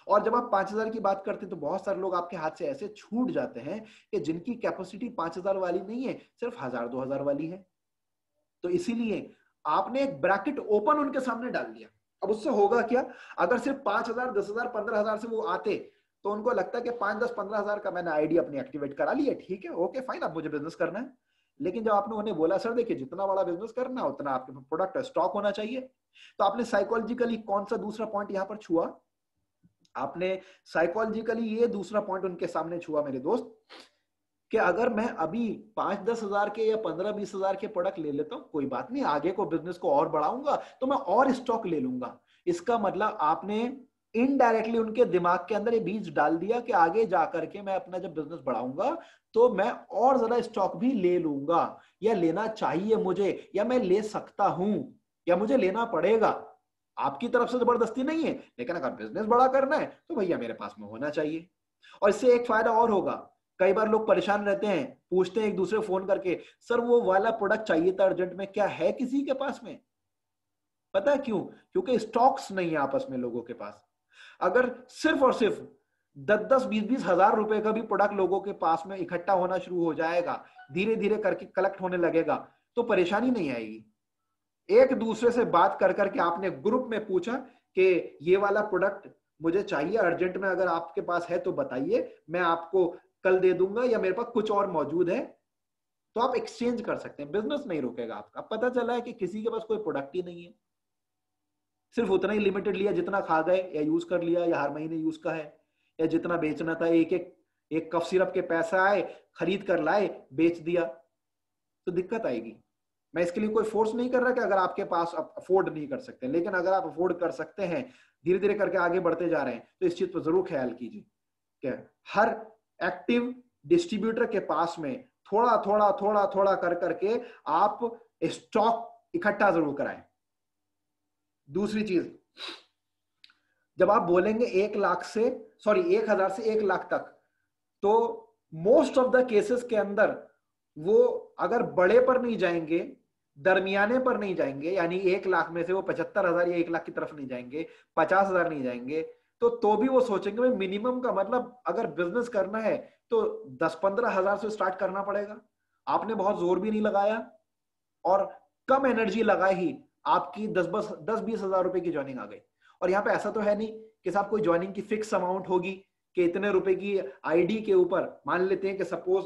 और जब आप 5,000 की बात करते हैं तो बहुत सारे लोग आपके हाथ से ऐसे छूट जाते हैं कि जिनकी कैपेसिटी 5,000 वाली नहीं है, सिर्फ 1,000-2,000 वाली है। तो इसीलिए आपने एक ब्रैकेट ओपन उनके सामने डाल दिया। अब उससे होगा क्या, अगर सिर्फ 5,000, 10,000, 15,000 से वो आते तो उनको लगता है कि 5, 10, 15,000 का मैंने आईडी अपनी एक्टिवेट करा लिया, ठीक है, ओके फाइन, अब मुझे बिजनेस करना है। लेकिन जब आपने उन्हें बोला सर देखिए जितना बड़ा बिजनेस करना उतना आपके प्रोडक्ट स्टॉक होना चाहिए, तो आपने साइकोलॉजिकली कौन सा दूसरा पॉइंट यहां पर छुआ, आपने साइकोलॉजिकली ये दूसरा पॉइंट उनके सामने छुआ मेरे दोस्त, कि अगर मैं अभी 5-10 हजार के या 15-20 हजार के प्रोडक्ट ले लेता हूं, कोई बात नहीं, आगे को बिजनेस को और बढ़ाऊंगा तो मैं और स्टॉक ले लूंगा। इसका मतलब आपने इनडायरेक्टली उनके दिमाग के अंदर ये बीज डाल दिया कि आगे जाकर के मैं अपना जब बिजनेस बढ़ाऊंगा तो मैं और ज्यादा स्टॉक भी ले लूंगा, या लेना चाहिए मुझे, या मैं ले सकता हूं, या मुझे लेना पड़ेगा। आपकी तरफ से जबरदस्ती नहीं है, लेकिन अगर बिजनेस बड़ा करना है तो भैया मेरे पास में होना चाहिए। और इससे एक फायदा और होगा, कई बार लोग परेशान रहते हैं, पूछते हैं एक दूसरे फोन करके, सर वो वाला प्रोडक्ट चाहिए था अर्जेंट में, क्या है किसी के पास में? पता है क्यों? क्योंकि स्टॉक्स नहीं है आपस में लोगों के पास। अगर सिर्फ और सिर्फ 10-10, 20-20 हजार रुपए का भी प्रोडक्ट लोगों के पास में इकट्ठा होना शुरू हो जाएगा, धीरे धीरे करके कलेक्ट होने लगेगा, तो परेशानी नहीं आएगी। एक दूसरे से बात कर करके आपने ग्रुप में पूछा कि ये वाला प्रोडक्ट मुझे चाहिए अर्जेंट में, अगर आपके पास है तो बताइए, मैं आपको कल दे दूंगा, या मेरे पास कुछ और मौजूद है, तो आप एक्सचेंज कर सकते हैं। बिजनेस नहीं रुकेगा आपका। पता चला है कि किसी के पास कोई प्रोडक्ट ही नहीं है, सिर्फ उतना ही लिमिटेड लिया जितना खा गए या यूज कर लिया या हर महीने यूज का है, या जितना बेचना था एक कफ सिरप के पैसा आए, खरीद कर लाए, बेच दिया, तो दिक्कत आएगी। मैं इसके लिए कोई फोर्स नहीं कर रहा कि अगर आपके पास आप अफोर्ड नहीं कर सकते, लेकिन अगर आप अफोर्ड कर सकते हैं, धीरे धीरे करके आगे बढ़ते जा रहे हैं, तो इस चीज पर जरूर ख्याल कीजिए कि हर एक्टिव डिस्ट्रीब्यूटर के पास में थोड़ा थोड़ा थोड़ा थोड़ा कर करके आप स्टॉक इकट्ठा जरूर कराएं। दूसरी चीज, जब आप बोलेंगे 1,00,000 से 1,000 से 1,00,000 तक, तो मोस्ट ऑफ द केसेस के अंदर वो अगर बड़े पर नहीं जाएंगे, दरमियाने पर नहीं जाएंगे, यानी 1,00,000 में से वो 75,000 या 1,00,000 की तरफ नहीं जाएंगे, 50,000 नहीं जाएंगे, तो भी वो सोचेंगे भाई मिनिमम का मतलब अगर बिजनेस करना है तो 10-15 हजार से स्टार्ट करना पड़ेगा। आपने बहुत जोर भी नहीं लगाया और कम एनर्जी लगाई ही आपकी 10-20 हजार रुपए की ज्वाइनिंग आ गई। और यहाँ पे ऐसा तो है नहीं कि साहब कोई ज्वाइनिंग की फिक्स अमाउंट होगी कि इतने रुपए की आईडी के ऊपर, मान लेते हैं कि सपोज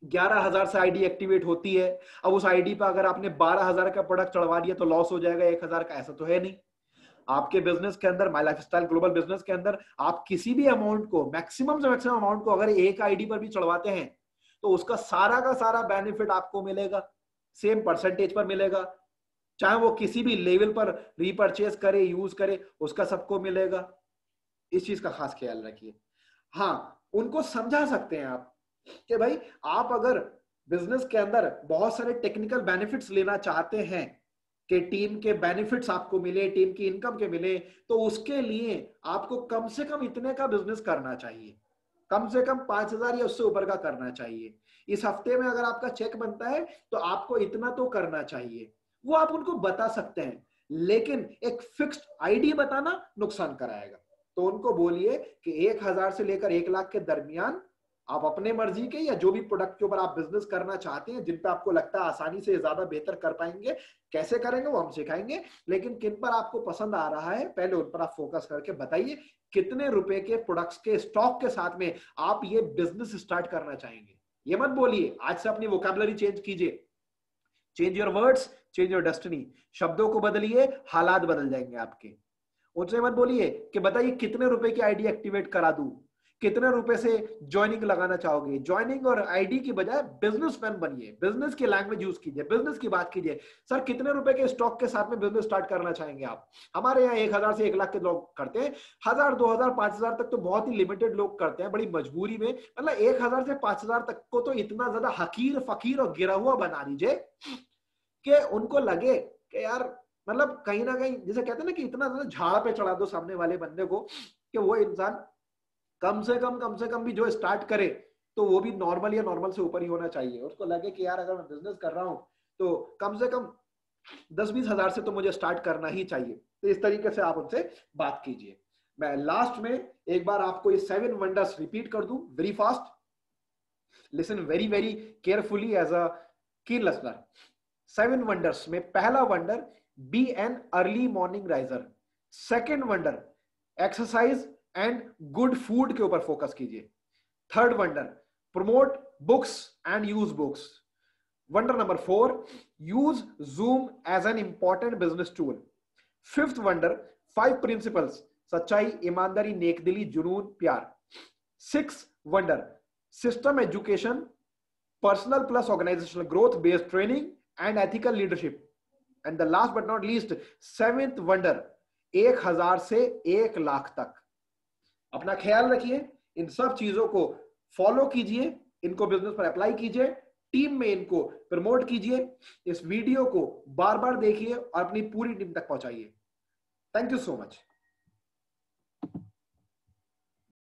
11,000 से आईडी एक्टिवेट होती है, अब उस आईडी पर अगर आपने 12,000 का प्रोडक्ट चढ़वा दिया तो लॉस हो जाएगा 1,000 का, ऐसा तो है नहीं। आपके बिजनेस के अंदर, माय लाइफस्टाइल ग्लोबल बिजनेस के अंदर, आप किसी भी अमाउंट को, मैक्सिमम से मैक्सिमम अमाउंट को अगर एक आईडी पर भी चढ़वाते हैं तो उसका सारा का सारा बेनिफिट आपको मिलेगा, सेम परसेंटेज पर मिलेगा, चाहे वो किसी भी लेवल पर रीपरचेज करे, यूज करे, उसका सबको मिलेगा। इस चीज का खास ख्याल रखिए। हाँ, उनको समझा सकते हैं आप कि भाई आप अगर बिजनेस के अंदर बहुत सारे टेक्निकल बेनिफिट्स लेना चाहते हैं कि टीम के बेनिफिट्स आपको मिले, टीम की इनकम के मिले, तो उसके लिए आपको कम से कम इतने का बिजनेस करना चाहिए, कम से कम 5,000 या उससे ऊपर का करना चाहिए। इस हफ्ते में अगर आपका चेक बनता है तो आपको इतना तो करना चाहिए, वो आप उनको बता सकते हैं। लेकिन एक फिक्स्ड आईडी बताना नुकसान कराएगा, तो उनको बोलिए कि 1,000 से लेकर 1,00,000 के दरमियान आप अपने मर्जी के या जो भी प्रोडक्ट के ऊपर आप बिजनेस करना चाहते हैं, जिन पे आपको लगता है आसानी से ज्यादा बेहतर कर पाएंगे, कैसे करेंगे वो हम सिखाएंगे, लेकिन किन पर आपको पसंद आ रहा है पहले उन पर आप फोकस करके बताइए कितने रुपए के प्रोडक्ट्स के स्टॉक के साथ में आप ये बिजनेस स्टार्ट करना चाहेंगे। ये मत बोलिए, आज से अपनी वोकैबुलरी चेंज कीजिए। Change your words, change your destiny. शब्दों को बदलिए, हालात बदल जाएंगे आपके। उनसे मत बोलिए कि बताइए कितने रुपए की आईडी एक्टिवेट करा दूं, कितने रुपए से ज्वाइनिंग लगाना चाहोगे। ज्वाइनिंग और आईडी की बजाय बिजनेसमैन बनिए, बिजनेस की लैंग्वेज यूज कीजिए, बिजनेस की बात कीजिए। सर कितने रुपए के स्टॉक के साथ में बिजनेस स्टार्ट करना चाहेंगे आप? हमारे यहाँ 1,000 से 1,00,000 के लोग करते हैं, 1,000, 2,000, 5,000 तक तो बहुत ही लिमिटेड लोग करते हैं, बड़ी मजबूरी में। मतलब 1,000 से 5,000 तक को तो इतना ज्यादा हकीर, फकीर और गिरा हुआ बना दीजिए कि उनको लगे कि यार, मतलब कहीं ना कहीं जिसे कहते हैं ना कि इतना ज्यादा झाड़ पे चढ़ा दो सामने वाले बंदे को कि वो इंसान कम से कम भी जो स्टार्ट करे तो वो भी नॉर्मल या नॉर्मल से ऊपर ही होना चाहिए। उसको लगे कि यार अगर मैं बिजनेस कर रहा हूं तो कम से कम 10-20 हजार से तो मुझे स्टार्ट करना ही चाहिए। तो इस तरीके से आप उनसे बात कीजिए। मैं लास्ट में एक बार आपको ये 7 वंडर्स रिपीट कर दूं very fast. Listen very very carefully as a keen listener. 7 wonders में पहला wonder, be an early morning riser. Second wonder, exercise and good food के ऊपर फोकस कीजिए। Third wonder, promote books and use books. Wonder number 4, use Zoom as an important business tool. Fifth wonder, 5 principles, सच्चाई, ईमानदारी, नेकदिली, जुनून, प्यार। 6 wonder, system education, personal plus organisational growth based training and ethical leadership. And the last but not least, 7th wonder, 1,000 से 1,00,000 तक। अपना ख्याल रखिए, इन सब चीजों को फॉलो कीजिए, इनको बिजनेस पर अप्लाई कीजिए, टीम में इनको प्रमोट कीजिए, इस वीडियो को बार बार देखिए और अपनी पूरी टीम तक पहुंचाइए। Thank you so much.